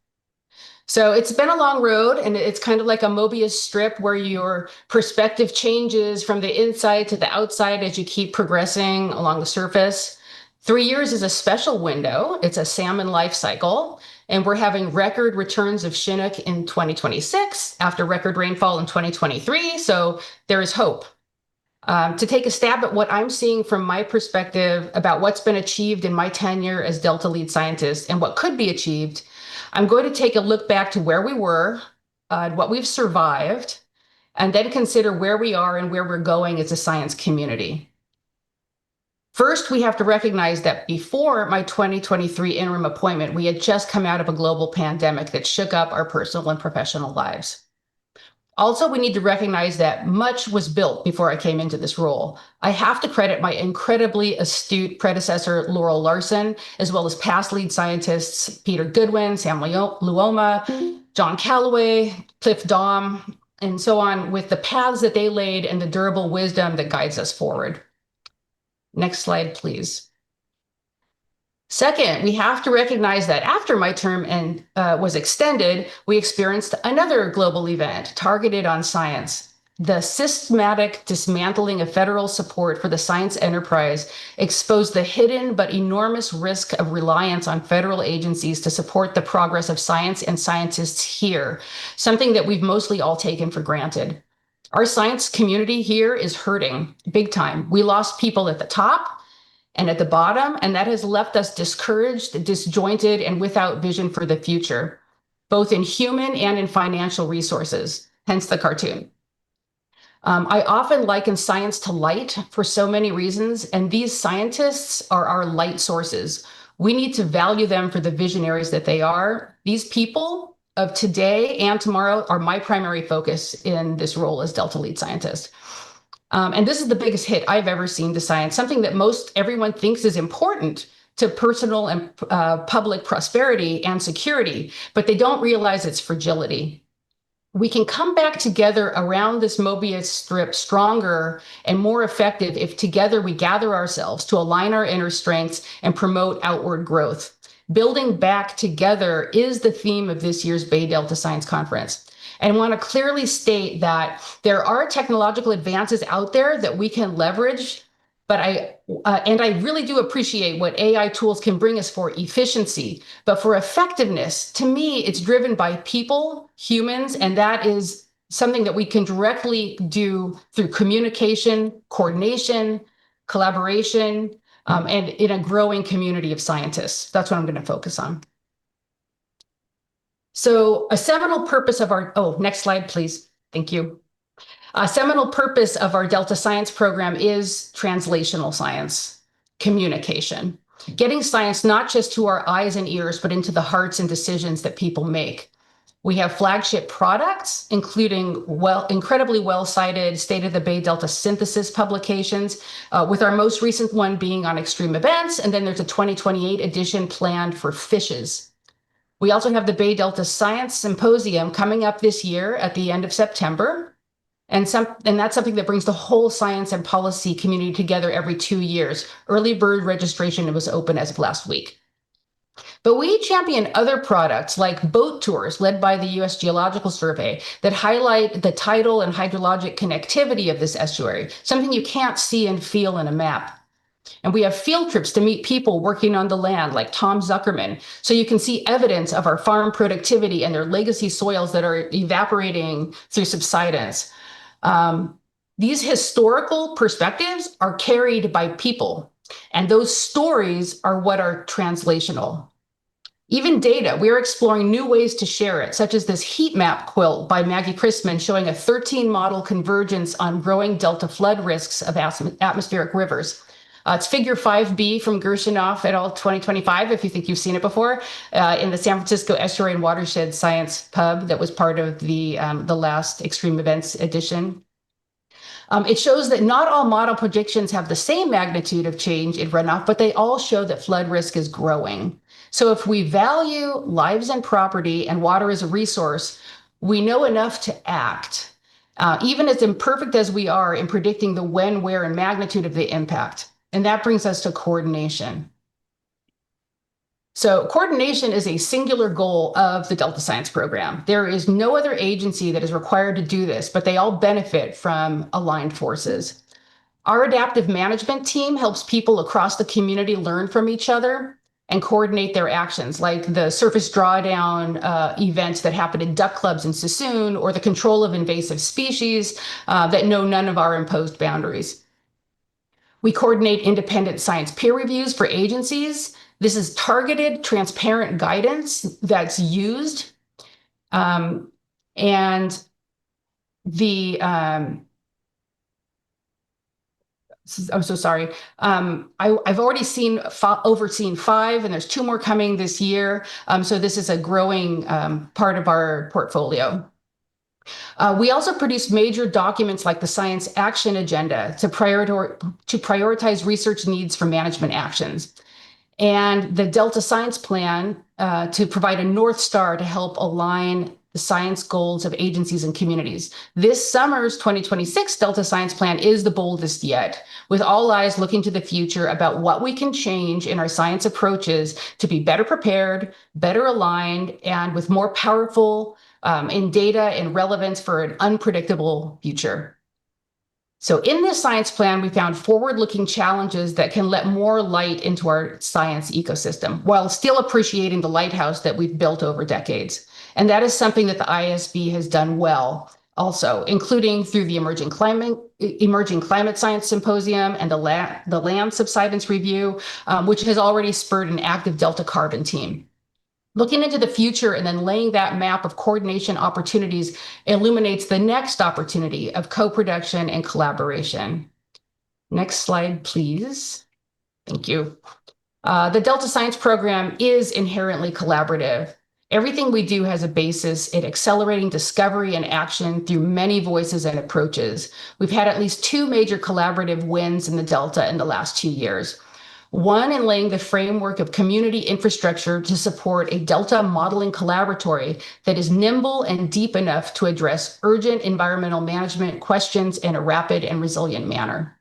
So it's been a long road, and it's kind of like a Mobius strip where your perspective changes from the inside to the outside as you keep progressing along the surface. 3 years is a special window. It's a salmon life cycle. And we're having record returns of Chinook in 2026 after record rainfall in 2023. So there is hope. To take a stab at what I'm seeing from my perspective about what's been achieved in my tenure as Delta Lead Scientist and what could be achieved, I'm going to take a look back to where we were, what we've survived, and then consider where we are and where we're going as a science community. First, we have to recognize that before my 2023 interim appointment, we had just come out of a global pandemic that shook up our personal and professional lives. Also, we need to recognize that much was built before I came into this role. I have to credit my incredibly astute predecessor, Laurel Larson, as well as past lead scientists, Peter Goodwin, Sam Luoma, John Calloway, Cliff Daum, and so on, with the paths that they laid and the durable wisdom that guides us forward. Next slide, please. Second, we have to recognize that after my term was extended, we experienced another global event targeted on science. The systematic dismantling of federal support for the science enterprise exposed the hidden but enormous risk of reliance on federal agencies to support the progress of science and scientists here, something that we've mostly all taken for granted. Our science community here is hurting big time. We lost people at the top and at the bottom, and that has left us discouraged, disjointed, and without vision for the future, both in human and in financial resources, hence the cartoon. I often liken science to light for so many reasons, and these scientists are our light sources. We need to value them for the visionaries that they are. These people of today and tomorrow are my primary focus in this role as Delta lead scientist. And this is the biggest hit I've ever seen to science, something that most everyone thinks is important to personal and public prosperity and security, but they don't realize its fragility. We can come back together around this Mobius strip stronger and more effective if together we gather ourselves to align our inner strengths and promote outward growth. Building back together is the theme of this year's Bay Delta Science Conference. And I want to clearly state that there are technological advances out there that we can leverage, but I really do appreciate what AI tools can bring us for efficiency. But for effectiveness, to me, it's driven by people, humans, and that is something that we can directly do through communication, coordination, collaboration, and in a growing community of scientists. That's what I'm going to focus on. So a seminal purpose of our, next slide, please. Thank you. A seminal purpose of our Delta Science program is translational science, communication, getting science not just to our eyes and ears, but into the hearts and decisions that people make. We have flagship products, including incredibly well-cited State of the Bay Delta synthesis publications, with our most recent one being on extreme events, and then there's a 2028 edition planned for fishes. We also have the Bay Delta Science Symposium coming up this year at the end of September. And that's something that brings the whole science and policy community together every 2 years. Early bird registration was open as of last week. But we champion other products like boat tours led by the U.S. Geological Survey that highlight the tidal and hydrologic connectivity of this estuary, something you can't see and feel in a map. And we have field trips to meet people working on the land like Tom Zuckerman, so you can see evidence of our farm productivity and their legacy soils that are evaporating through subsidence. These historical perspectives are carried by people, and those stories are what are translational. Even data, we're exploring new ways to share it, such as this heat map quilt by Maggie Christman showing a 13-model convergence on growing delta flood risks of atmospheric rivers. It's figure 5B from Gershonoff et al. 2025, if you think you've seen it before, in the San Francisco Estuary and Watershed Science Pub that was part of the last Extreme Events edition. It shows that not all model predictions have the same magnitude of change in runoff, but they all show that flood risk is growing. So if we value lives and property and water as a resource, we know enough to act, even as imperfect as we are in predicting the when, where, and magnitude of the impact. And that brings us to coordination. So coordination is a singular goal of the Delta Science program. There is no other agency that is required to do this, but they all benefit from aligned forces. Our adaptive management team helps people across the community learn from each other and coordinate their actions, like the surface drawdown events that happen in duck clubs in Sassoon, or the control of invasive species that know none of our imposed boundaries. We coordinate independent science peer reviews for agencies. This is targeted, transparent guidance that's used. And the, I'm so sorry. I've already overseen 5, and there's 2 more coming this year. So this is a growing part of our portfolio. We also produce major documents like the Science Action Agenda to prioritize research needs for management actions, and the Delta Science Plan to provide a North Star to help align the science goals of agencies and communities. This summer's 2026 Delta Science Plan is the boldest yet, with all eyes looking to the future about what we can change in our science approaches to be better prepared, better aligned, and with more powerful in data and relevance for an unpredictable future. So in this science plan, we found forward-looking challenges that can let more light into our science ecosystem while still appreciating the lighthouse that we've built over decades. And that is something that the ISB has done well also, including through the Emerging Climate Science Symposium and the Land Subsidence Review, which has already spurred an active Delta Carbon team. Looking into the future and then laying that map of coordination opportunities illuminates the next opportunity of co-production and collaboration. Next slide, please. Thank you. The Delta Science Program is inherently collaborative. Everything we do has a basis in accelerating discovery and action through many voices and approaches. We've had at least 2 major collaborative wins in the Delta in the last 2 years. One in laying the framework of community infrastructure to support a Delta modeling collaboratory that is nimble and deep enough to address urgent environmental management questions in a rapid and resilient manner.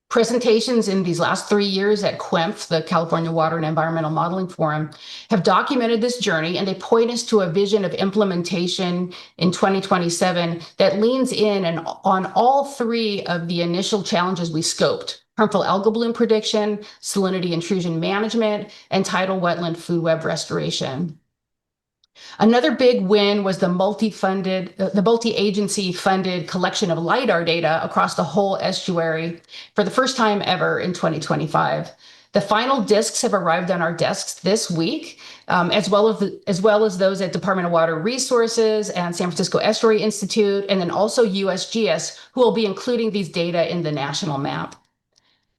Presentations in these last 3 years at QEMF, the California Water and Environmental Modeling Forum, have documented this journey, and they point us to a vision of implementation in 2027 that leans in and on all 3 of the initial challenges we scoped: harmful algal bloom prediction, salinity intrusion management, and tidal wetland food web restoration. Another big win was the multi-agency funded collection of LIDAR data across the whole estuary for the first time ever in 2025. The final discs have arrived on our desks this week, as well as those at Department of Water Resources and San Francisco Estuary Institute, and then also USGS, who will be including these data in the national map.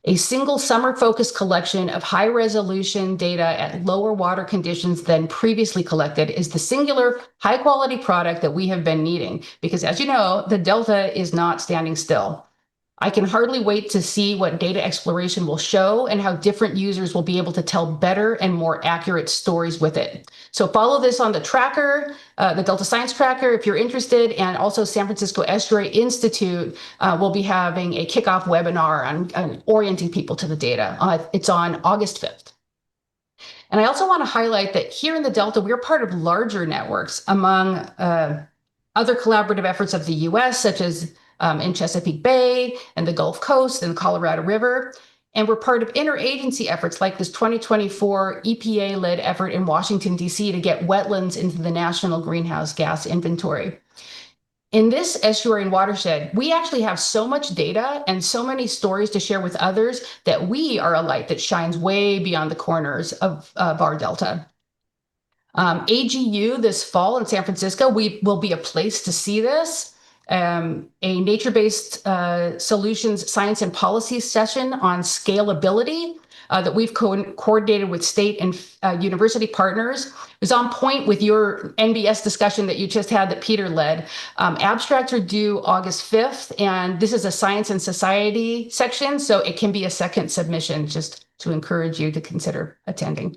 A single summer-focused collection of high-resolution data at lower water conditions than previously collected is the singular high-quality product that we have been needing, because as you know, the Delta is not standing still. I can hardly wait to see what data exploration will show and how different users will be able to tell better and more accurate stories with it. So follow this on the tracker, the Delta Science Tracker, if you're interested, and also San Francisco Estuary Institute will be having a kickoff webinar on orienting people to the data. It's on August 5th. And I also want to highlight that here in the Delta, we're part of larger networks among other collaborative efforts of the US, such as in Chesapeake Bay and the Gulf Coast and the Colorado River. And we're part of interagency efforts like this 2024 EPA-led effort in Washington, D.C. to get wetlands into the National Greenhouse Gas Inventory. In this estuary and watershed, we actually have so much data and so many stories to share with others that we are a light that shines way beyond the corners of our Delta. AGU this fall in San Francisco, we will be a place to see this. A nature-based solutions science and policy session on scalability that we've coordinated with state and university partners is on point with your NBS discussion that you just had that Peter led. Abstracts are due August 5th, and this is a science and society section, so it can be a second submission, just to encourage you to consider attending.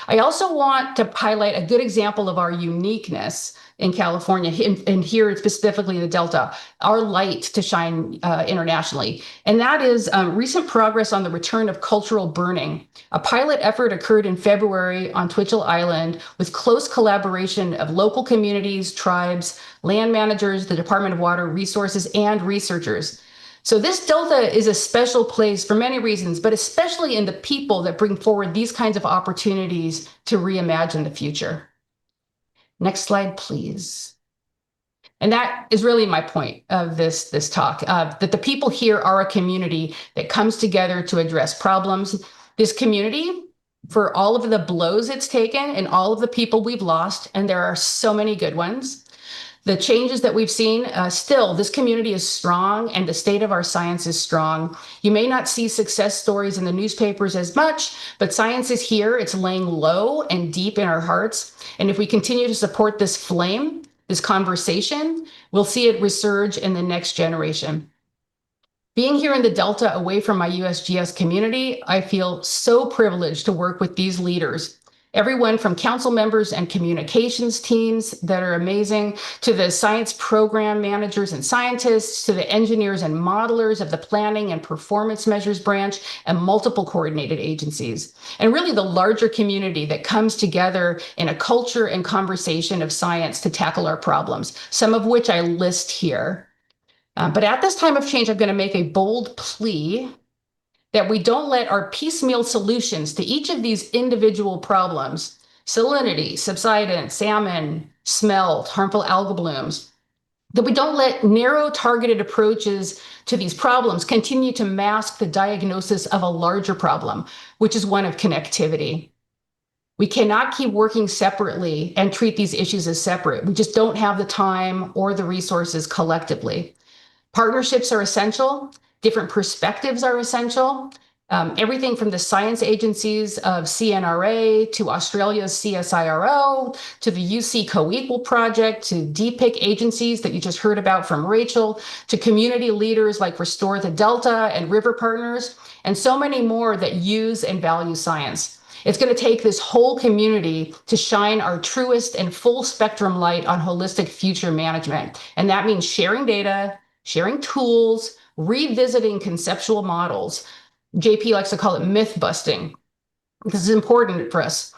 I also want to highlight a good example of our uniqueness in California, and here specifically in the Delta, our light to shine internationally. And that is recent progress on the return of cultural burning. A pilot effort occurred in February on Twitchell Island with close collaboration of local communities, tribes, land managers, the Department of Water Resources, and researchers. So this Delta is a special place for many reasons, but especially in the people that bring forward these kinds of opportunities to reimagine the future. Next slide, please. And that is really my point of this talk, that the people here are a community that comes together to address problems. This community, for all of the blows it's taken and all of the people we've lost, and there are so many good ones, the changes that we've seen, still, this community is strong and the state of our science is strong. You may not see success stories in the newspapers as much, but science is here. It's laying low and deep in our hearts. And if we continue to support this flame, this conversation, we'll see it resurge in the next generation. Being here in the Delta, away from my USGS community, I feel so privileged to work with these leaders. Everyone from council members and communications teams that are amazing, to the science program managers and scientists, to the engineers and modelers of the planning and performance measures branch and multiple coordinated agencies. And really the larger community that comes together in a culture and conversation of science to tackle our problems, some of which I list here. But at this time of change, I'm going to make a bold plea that we don't let our piecemeal solutions to each of these individual problems, salinity, subsidence, salmon, smelt, harmful algal blooms, that we don't let narrow targeted approaches to these problems continue to mask the diagnosis of a larger problem, which is one of connectivity. We cannot keep working separately and treat these issues as separate. We just don't have the time or the resources collectively. Partnerships are essential. Different perspectives are essential. Everything from the science agencies of CNRA to Australia's CSIRO to the UC Co-Equal Project to DPIC agencies that you just heard about from Rachel to community leaders like Restore the Delta and River Partners and so many more that use and value science. It's going to take this whole community to shine our truest and full spectrum light on holistic future management. And that means sharing data, sharing tools, revisiting conceptual models. JP likes to call it myth busting. This is important for us.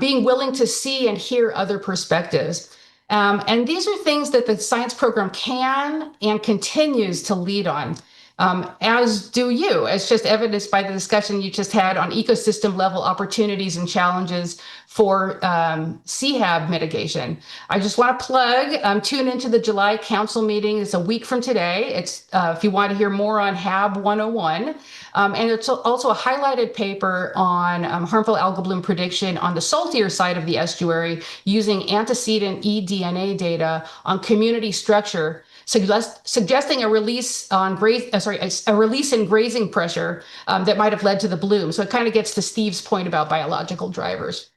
Being willing to see and hear other perspectives. And these are things that the science program can and continues to lead on. As do you, as just evidenced by the discussion you just had on ecosystem level opportunities and challenges for CHAB mitigation. I just want to plug, tune into the July council meeting. It's a week from today. It's if you want to hear more on HAB 101. And it's also a highlighted paper on harmful algal bloom prediction on the saltier side of the estuary using antecedent eDNA data on community structure, suggesting a release on a release in grazing pressure that might have led to the bloom. So it kind of gets to Steve's point about biological drivers.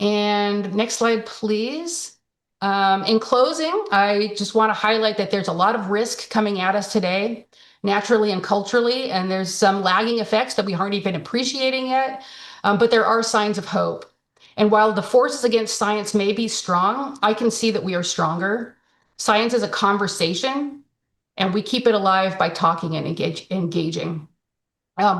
And next slide, please. In closing, I just want to highlight that there's a lot of risk coming at us today, naturally and culturally, and there's some lagging effects that we aren't even appreciating yet, but there are signs of hope. And while the forces against science may be strong, I can see that we are stronger. Science is a conversation, and we keep it alive by talking and engaging.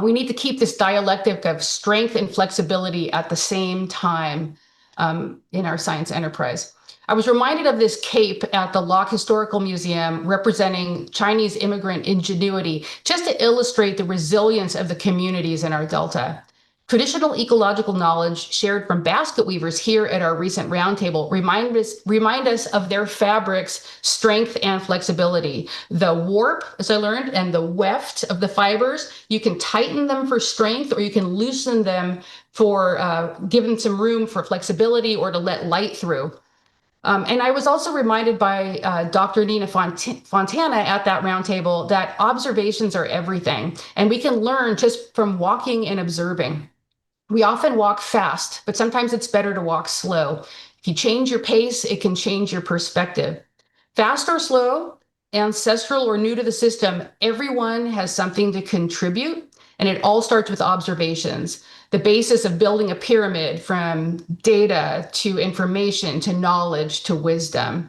We need to keep this dialectic of strength and flexibility at the same time in our science enterprise. I was reminded of this cape at the Locke Historical Museum representing Chinese immigrant ingenuity, just to illustrate the resilience of the communities in our Delta. Traditional ecological knowledge shared from basket weavers here at our recent roundtable remind us of their fabric's strength and flexibility. The warp, as I learned, and the weft of the fibers, you can tighten them for strength or you can loosen them for giving some room for flexibility or to let light through. And I was also reminded by Dr. Nina Fontana at that roundtable that observations are everything, and we can learn just from walking and observing. We often walk fast, but sometimes it's better to walk slow. If you change your pace, it can change your perspective. Fast or slow, ancestral or new to the system, everyone has something to contribute, and it all starts with observations. The basis of building a pyramid from data to information to knowledge to wisdom.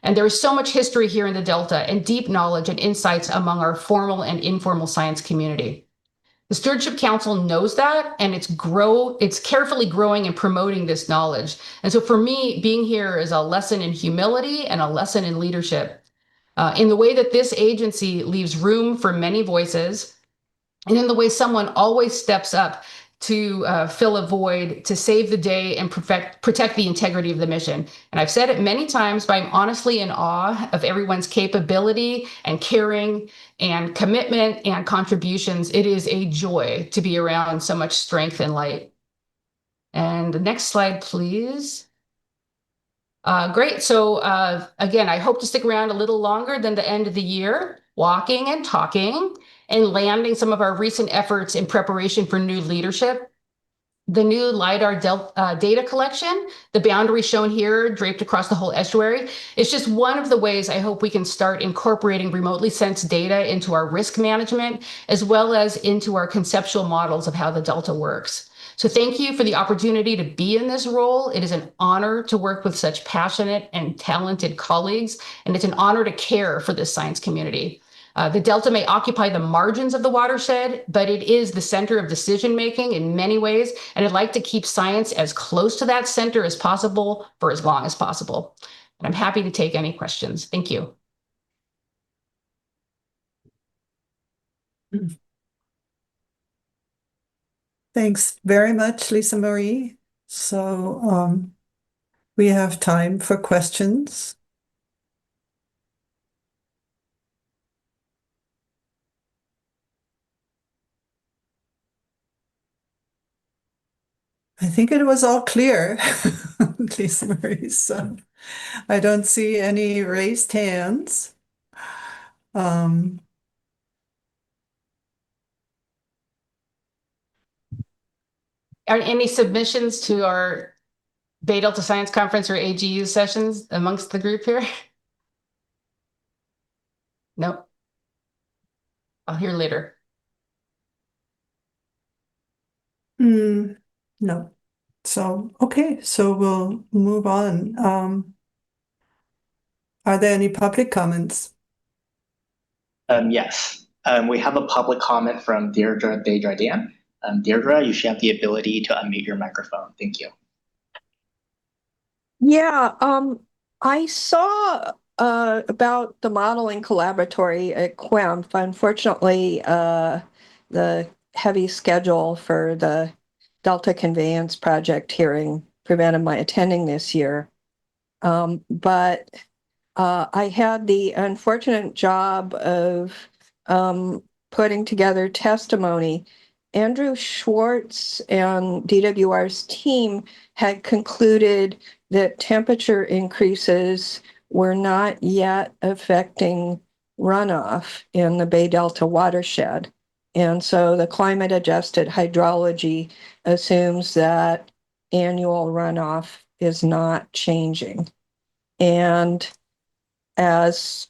And there is so much history here in the Delta and deep knowledge and insights among our formal and informal science community. The Stewardship Council knows that, and it's carefully growing and promoting this knowledge. And so for me, being here is a lesson in humility and a lesson in leadership. In the way that this agency leaves room for many voices, and in the way someone always steps up to fill a void, to save the day and protect the integrity of the mission. And I've said it many times, but I'm honestly in awe of everyone's capability and caring and commitment and contributions. It is a joy to be around so much strength and light. And the next slide, please. Great. So again, I hope to stick around a little longer than the end of the year, walking and talking and landing some of our recent efforts in preparation for new leadership. The new LiDAR data collection, the boundary shown here draped across the whole estuary, is just one of the ways I hope we can start incorporating remotely sensed data into our risk management, as well as into our conceptual models of how the Delta works. So thank you for the opportunity to be in this role. It is an honor to work with such passionate and talented colleagues, and it's an honor to care for this science community. The Delta may occupy the margins of the watershed, but it is the center of decision-making in many ways, and I'd like to keep science as close to that center as possible for as long as possible. And I'm happy to take any questions. Thank you. Thanks very much, Lisa Marie. So we have time for questions. I think it was all clear, Lisa Marie. So I don't see any raised hands. Um, Are any submissions to our Bay Delta Science Conference or AGU sessions amongst the group here? Nope. I'll hear later. no. So, okay, so we'll move on. Are there any public comments? Yes. We have a public comment from Deirdre Desjardins. Deirdre, you should have the ability to unmute your microphone. Thank you. Yeah, I saw about the modeling collaboratory at QEMF. Unfortunately, the heavy schedule for the Delta Conveyance Project hearing prevented my attending this year. But I had the unfortunate job of putting together testimony. Andrew Schwartz and DWR's team had concluded that temperature increases were not yet affecting runoff in the Bay Delta watershed. And so the climate adjusted hydrology assumes that annual runoff is not changing. And as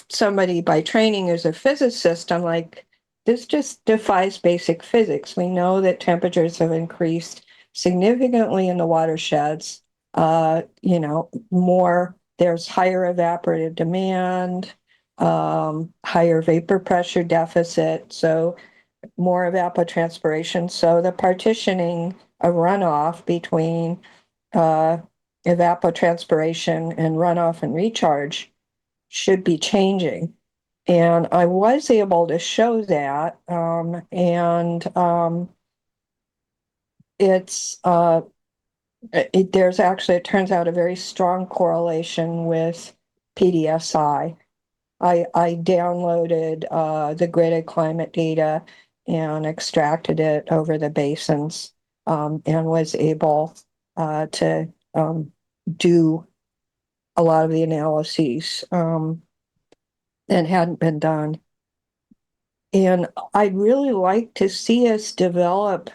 somebody by training who's a physicist, I'm like, this just defies basic physics. We know that temperatures have increased significantly in the watersheds. There's higher evaporative demand, higher vapor pressure deficit, so more evapotranspiration. So the partitioning of runoff between evapotranspiration and runoff and recharge should be changing. And I was able to show that. There's actually, it turns out, a very strong correlation with PDSI. I downloaded the gridded climate data and extracted it over the basins and was able to do a lot of the analyses that hadn't been done. And I'd really like to see us develop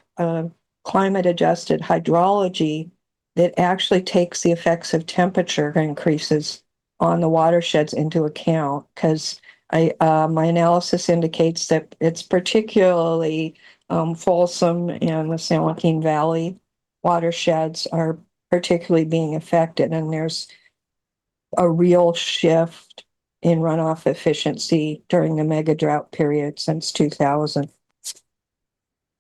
climate adjusted hydrology that actually takes the effects of temperature increases on the watersheds into account, because my analysis indicates that it's particularly Folsom and the San Joaquin Valley watersheds are particularly being affected, and there's a real shift in runoff efficiency during the mega drought period since 2000.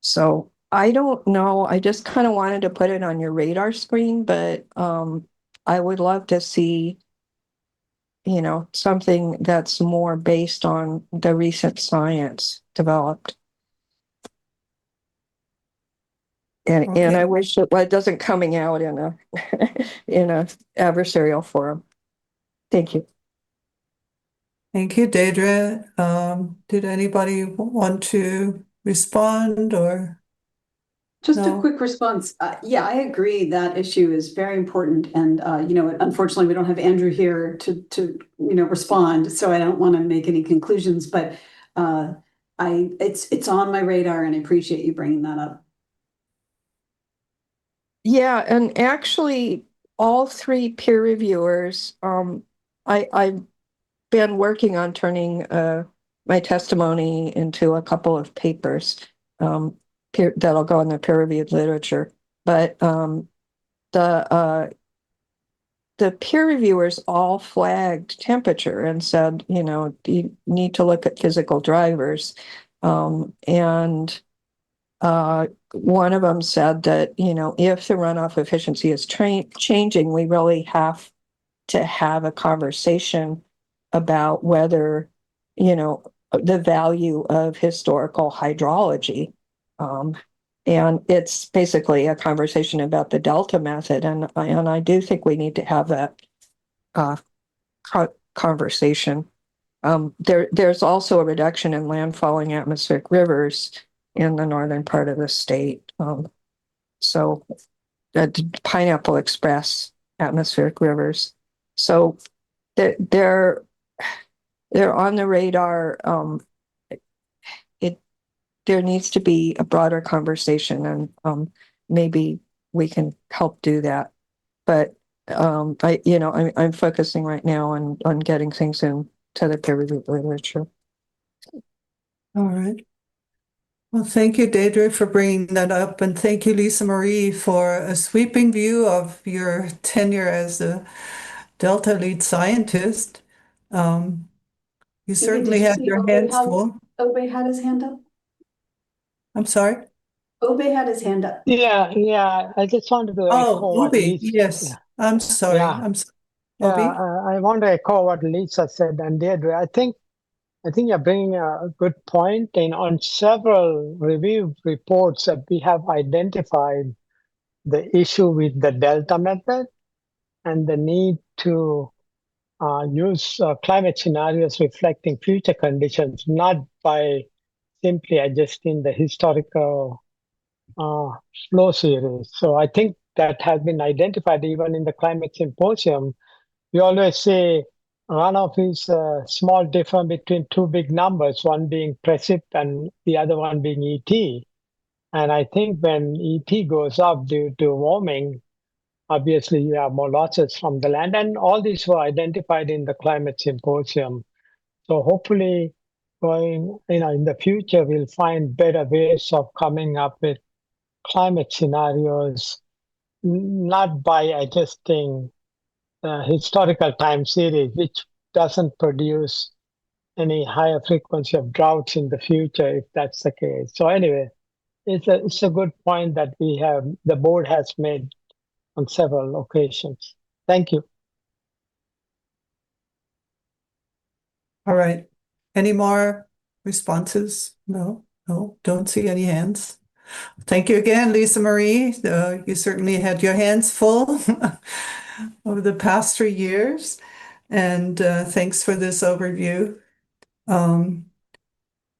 So I don't know, I just kind of wanted to put it on your radar screen, but I would love to see, something that's more based on the recent science developed. And Okay. I wish it doesn't coming out in a in a adversarial forum. Thank you. Thank you, Deirdre. Did anybody want to respond or? Just No? a quick response. Yeah, I agree that issue is very important. And, unfortunately, we don't have Andrew here to respond. So I don't want to make any conclusions, but it's on my radar and I appreciate you bringing that up. Yeah, and actually, all three peer reviewers, I've been working on turning my testimony into a couple of papers that'll go in the peer-reviewed literature. But the peer reviewers all flagged temperature and said, you need to look at physical drivers. And one of them said that, if the runoff efficiency is changing, we really have to have a conversation about whether, the value of historical hydrology. And it's basically a conversation about the Delta method. And I do think we need to have that conversation. There's also a reduction in landfalling atmospheric rivers in the northern part of the state. So Pineapple Express, atmospheric rivers. So they're on the radar. There needs to be a broader conversation, and maybe we can help do that. But I'm focusing right now on getting things into the peer reviewed literature. All right. Well, thank you, Deidre, for bringing that up. And thank you, Lisa Marie, for a sweeping view of your tenure as the Delta lead scientist. You certainly had your hands full. Obe had his hand up. I'm sorry? Obe had his hand up. Yeah. I just wanted to echo Oh, what Obi, Lisa. yes. I'm sorry. Yeah. I'm sorry. Yeah, Obi? I want to echo what Lisa said, and Deirdre. I think you're bringing a good point. On several review reports that we have identified the issue with the Delta method and the need to use climate scenarios reflecting future conditions, not by simply adjusting the historical flow series. So I think that has been identified even in the climate symposium. We always say runoff is a small difference between two big numbers, one being precip and the other one being ET. And I think when ET goes up due to warming, obviously you have more losses from the land. And all these were identified in the climate symposium. So hopefully in the future, we'll find better ways of coming up with climate scenarios, not by adjusting historical time series, which doesn't produce any higher frequency of droughts in the future if that's the case. So anyway, it's a good point that the board has made on several occasions. Thank you. All right. Any more responses? No, don't see any hands. Thank you again, Lisa Marie. You certainly had your hands full over the past 3 years. And thanks for this overview.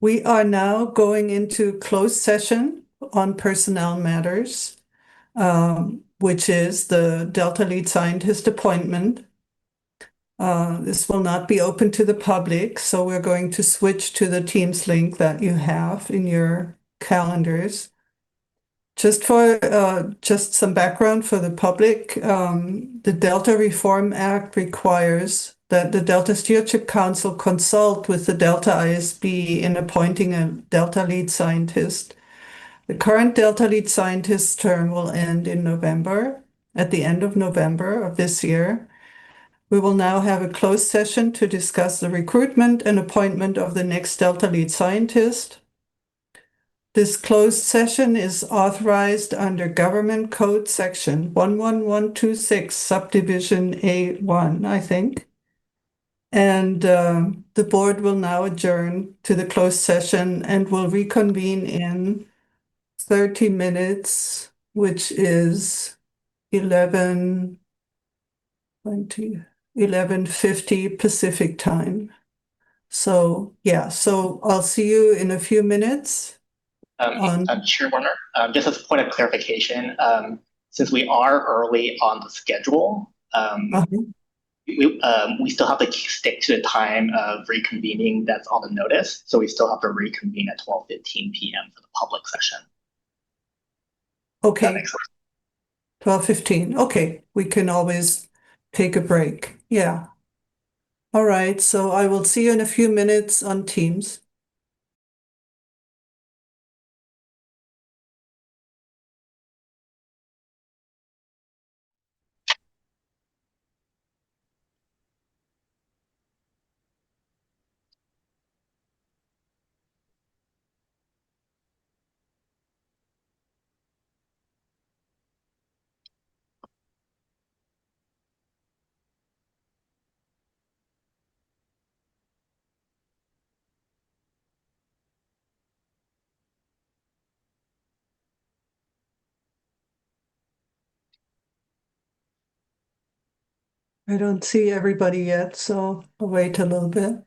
We are now going into closed session on personnel matters, which is the Delta lead scientist appointment. This will not be open to the public, so we're going to switch to the Teams link that you have in your calendars. Just some background for the public, the Delta Reform Act requires that the Delta Stewardship Council consult with the Delta ISB in appointing a Delta lead scientist. The current Delta lead scientist term will end in November, at the end of November of this year. We will now have a closed session to discuss the recruitment and appointment of the next Delta lead scientist. This closed session is authorized under Government Code Section 11126, Subdivision A1, I think. And the board will now adjourn to the closed session and will reconvene in 30 minutes, which is 11:50 Pacific time. So yeah, so I'll see you in a few minutes. Chair Wener, just as a point of clarification, since we are early on the schedule, we still have to stick to the time of reconvening that's on the notice. So we still have to reconvene at 12:15 p.m. for the public session. Okay. 12:15. Okay, we can always take a break. Yeah. All right, so I will see you in a few minutes on Teams. I don't see everybody yet, so I'll wait a little bit.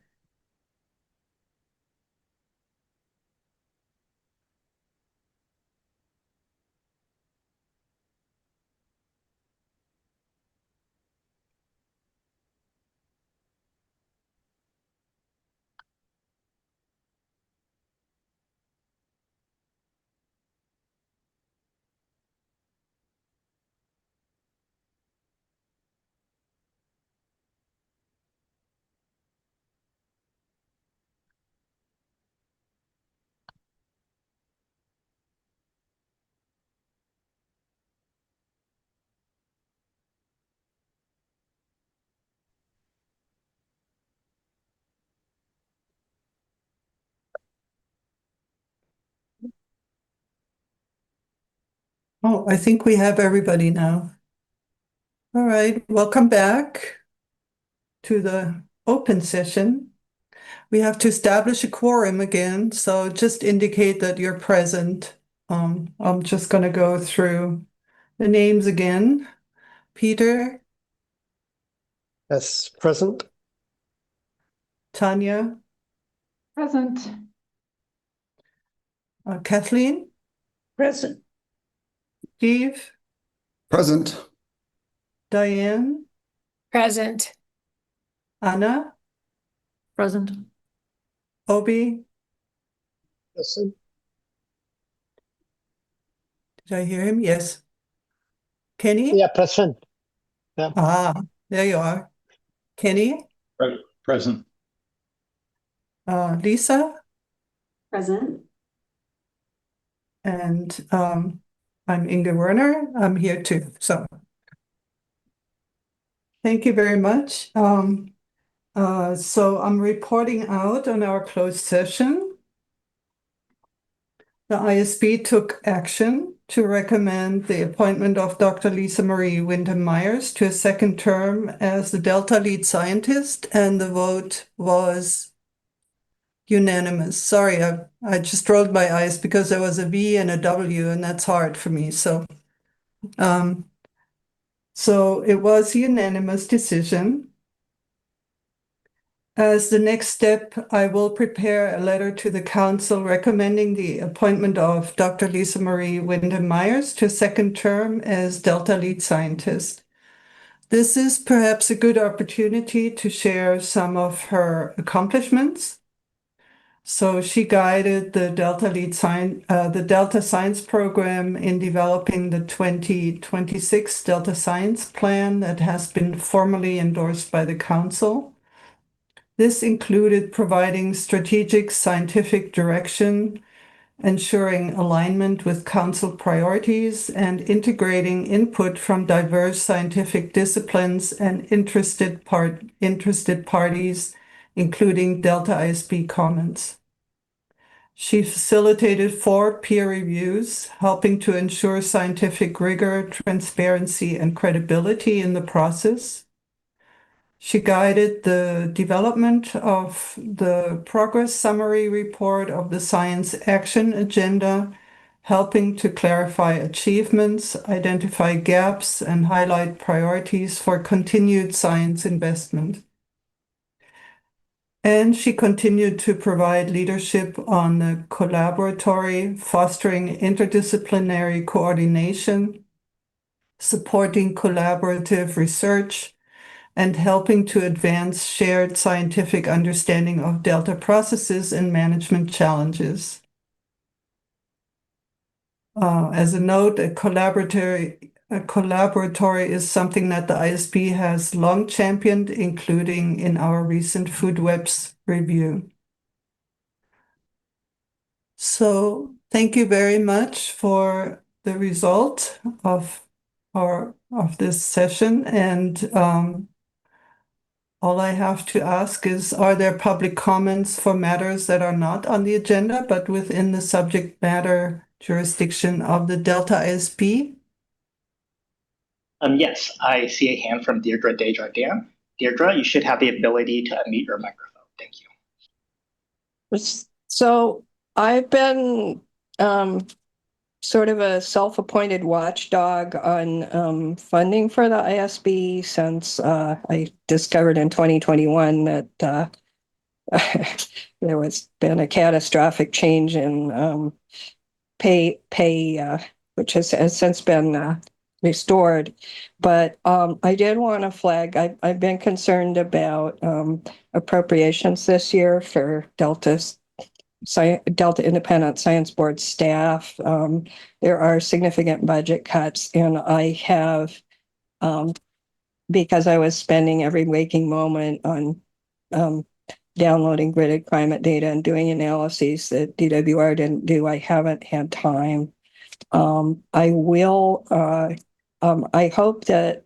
Oh, I think we have everybody now. All right, welcome back to the open session. We have to establish a quorum again, so just indicate that you're present. I'm just going to go through the names again. Peter, Yes, present. Tanya, Present. Kathleen, Present. Steve, Present. Diane, Present. Anna, Present. Obi. Present. Did I hear him? Yes. Kenny? Yeah, present. Yeah. Ah, there you are. Kenny, Present. Lisa, Present. and I'm Inge Wener. I'm here too. So thank you very much. So I'm reporting out on our closed session. The ISB took action to recommend the appointment of Dr. Lisa Marie Wyndham-Myers to a second term as the Delta lead scientist, and the vote was unanimous. Sorry, I just rolled my eyes because there was a V and a W, and that's hard for me. So it was a unanimous decision. As the next step, I will prepare a letter to the council recommending the appointment of Dr. Lisa Marie Wyndham-Myers to a second term as Delta lead scientist. This is perhaps a good opportunity to share some of her accomplishments. So she guided the Delta Science Program in developing the 2026 Delta Science Plan that has been formally endorsed by the council. This included providing strategic scientific direction, ensuring alignment with council priorities, and integrating input from diverse scientific disciplines and interested parties, including Delta ISB comments. She facilitated 4 peer reviews, helping to ensure scientific rigor, transparency, and credibility in the process. She guided the development of the progress summary report of the Science Action Agenda, helping to clarify achievements, identify gaps, and highlight priorities for continued science investment. And she continued to provide leadership on the collaboratory, fostering interdisciplinary coordination, supporting collaborative research, and helping to advance shared scientific understanding of Delta processes and management challenges. As a note, a collaboratory is something that the ISB has long championed, including in our recent Food Webs review. So thank you very much for the result of this session, and all I have to ask is, are there public comments for matters that are not on the agenda, but within the subject matter jurisdiction of the Delta ISB? Yes, I see a hand from Deirdre Desjardins. Deirdre, you should have the ability to unmute your microphone. Thank you. So I've been sort of a self-appointed watchdog on funding for the ISB since I discovered in 2021 that there was been a catastrophic change in pay, which has since been restored. But I did want to flag, I've been concerned about appropriations this year for Delta Independent Science Board staff. There are significant budget cuts, and I have, because I was spending every waking moment on downloading gridded climate data and doing analyses that DWR didn't do, I haven't had time. I will, I hope that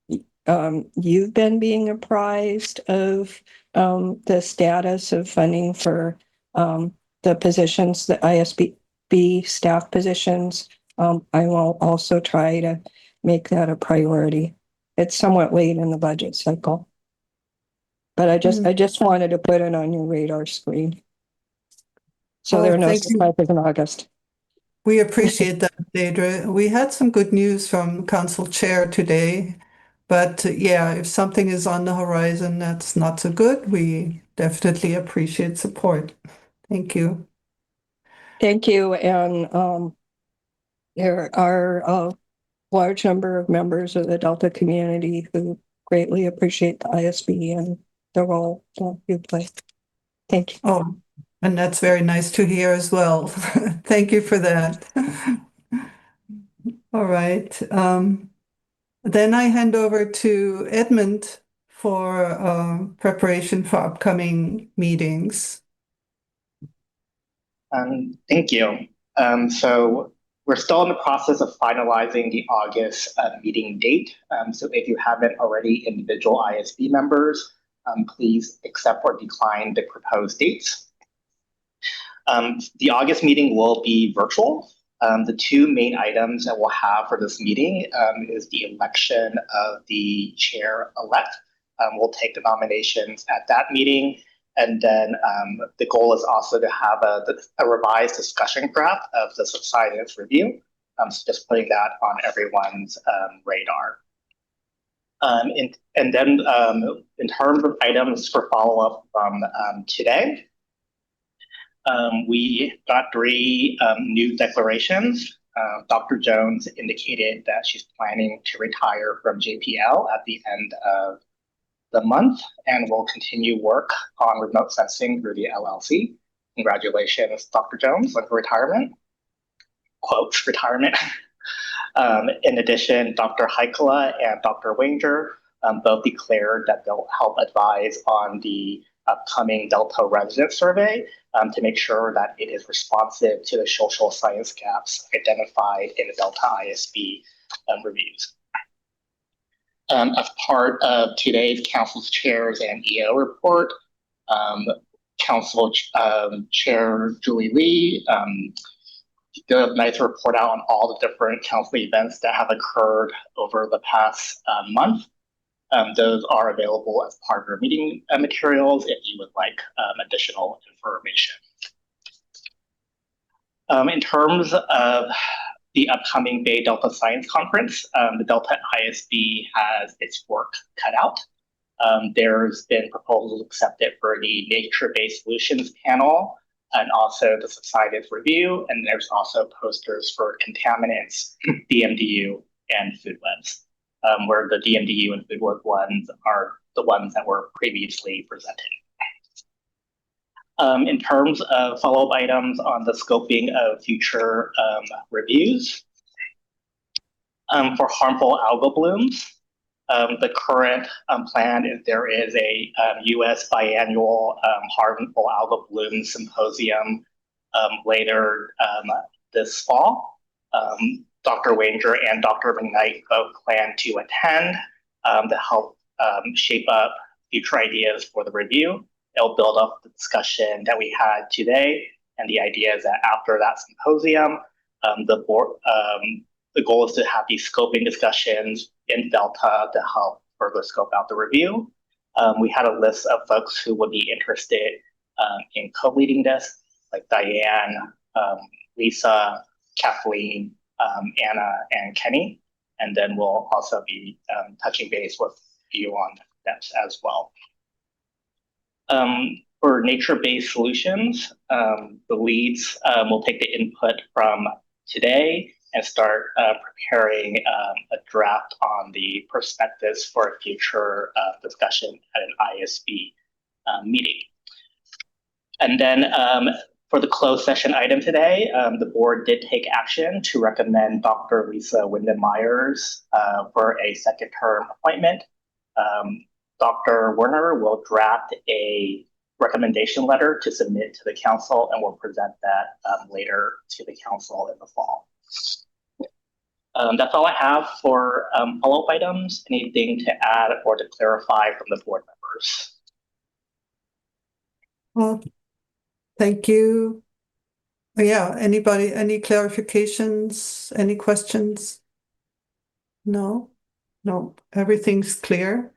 you've been being apprised of the status of funding for the positions, the ISB staff positions I will also try to make that a priority. It's somewhat late in the budget cycle. But I just wanted to put it on your radar screen. So there are no Thank you. surprises in August. We appreciate that, Deidre. We had some good news from Council Chair today, but yeah, if something is on the horizon that's not so good, we definitely appreciate support. Thank you. Thank you. And there are a large number of members of the Delta community who greatly appreciate the ISB and the role that you play. Thank you. Oh, and that's very nice to hear as well. Thank you for that. All right. Then I hand over to Edmund for preparation for upcoming meetings. Thank you. So we're still in the process of finalizing the August meeting date. So if you haven't already, individual ISB members, please accept or decline the proposed dates. The August meeting will be virtual. The two main items that we'll have for this meeting is the election of the chair-elect. We'll take the nominations at that meeting. And then the goal is also to have a revised discussion draft of the subsidence review. So just putting that on everyone's radar. And then in terms of items for follow-up from today, we got 3 new declarations. Dr. Jones indicated that she's planning to retire from JPL at the end of the month and will continue work on remote sensing through the LLC. Congratulations, Dr. Jones, on her retirement. Quote, retirement. In addition, Dr. Heikela and Dr. Wenger both declared that they'll help advise on the upcoming Delta resident survey to make sure that it is responsive to the social science gaps identified in the Delta ISB reviews. As part of today's Council's Chairs and EO report, Council Chair Julie Lee did a nice report out on all the different council events that have occurred over the past month. Those are available as part of your meeting materials if you would like additional information. In terms of the upcoming Bay Delta Science Conference, the Delta ISB has its work cut out. There's been proposals accepted for the Nature-Based Solutions panel and also the subsidence review, and there's also posters for contaminants, DMDU, and food webs, where the DMDU and food web ones are the ones that were previously presented. In terms of follow-up items on the scoping of future reviews, for harmful algal blooms, the current plan is there is a U.S. biannual harmful algal bloom symposium later this fall. Dr. Wenger and Dr. McKnight both plan to attend to help shape up future ideas for the review. It'll build up the discussion that we had today, and the idea is that after that symposium, the goal is to have these scoping discussions in Delta to help further scope out the review. We had a list of folks who would be interested in co-leading this, like Diane, Lisa, Kathleen, Anna, and Kenny. And then we'll also be touching base with you on steps as well. For nature-based solutions, the leads will take the input from today and start preparing a draft on the perspectives for a future discussion at an ISB meeting. And then for the closed session item today, the board did take action to recommend Dr. Lisa Wyndham-Myers for a second term appointment. Dr. Werner will draft a recommendation letter to submit to the council, and we'll present that later to the council in the fall. That's all I have for follow-up items. Anything to add or to clarify from the board members? Well, thank you. Yeah, anybody, any clarifications, any questions? No, no, everything's clear.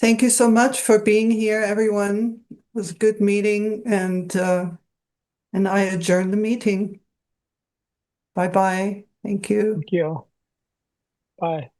Thank you so much for being here, everyone. It was a good meeting, and I adjourn the meeting. Bye-bye. Thank you. Thank you. Bye.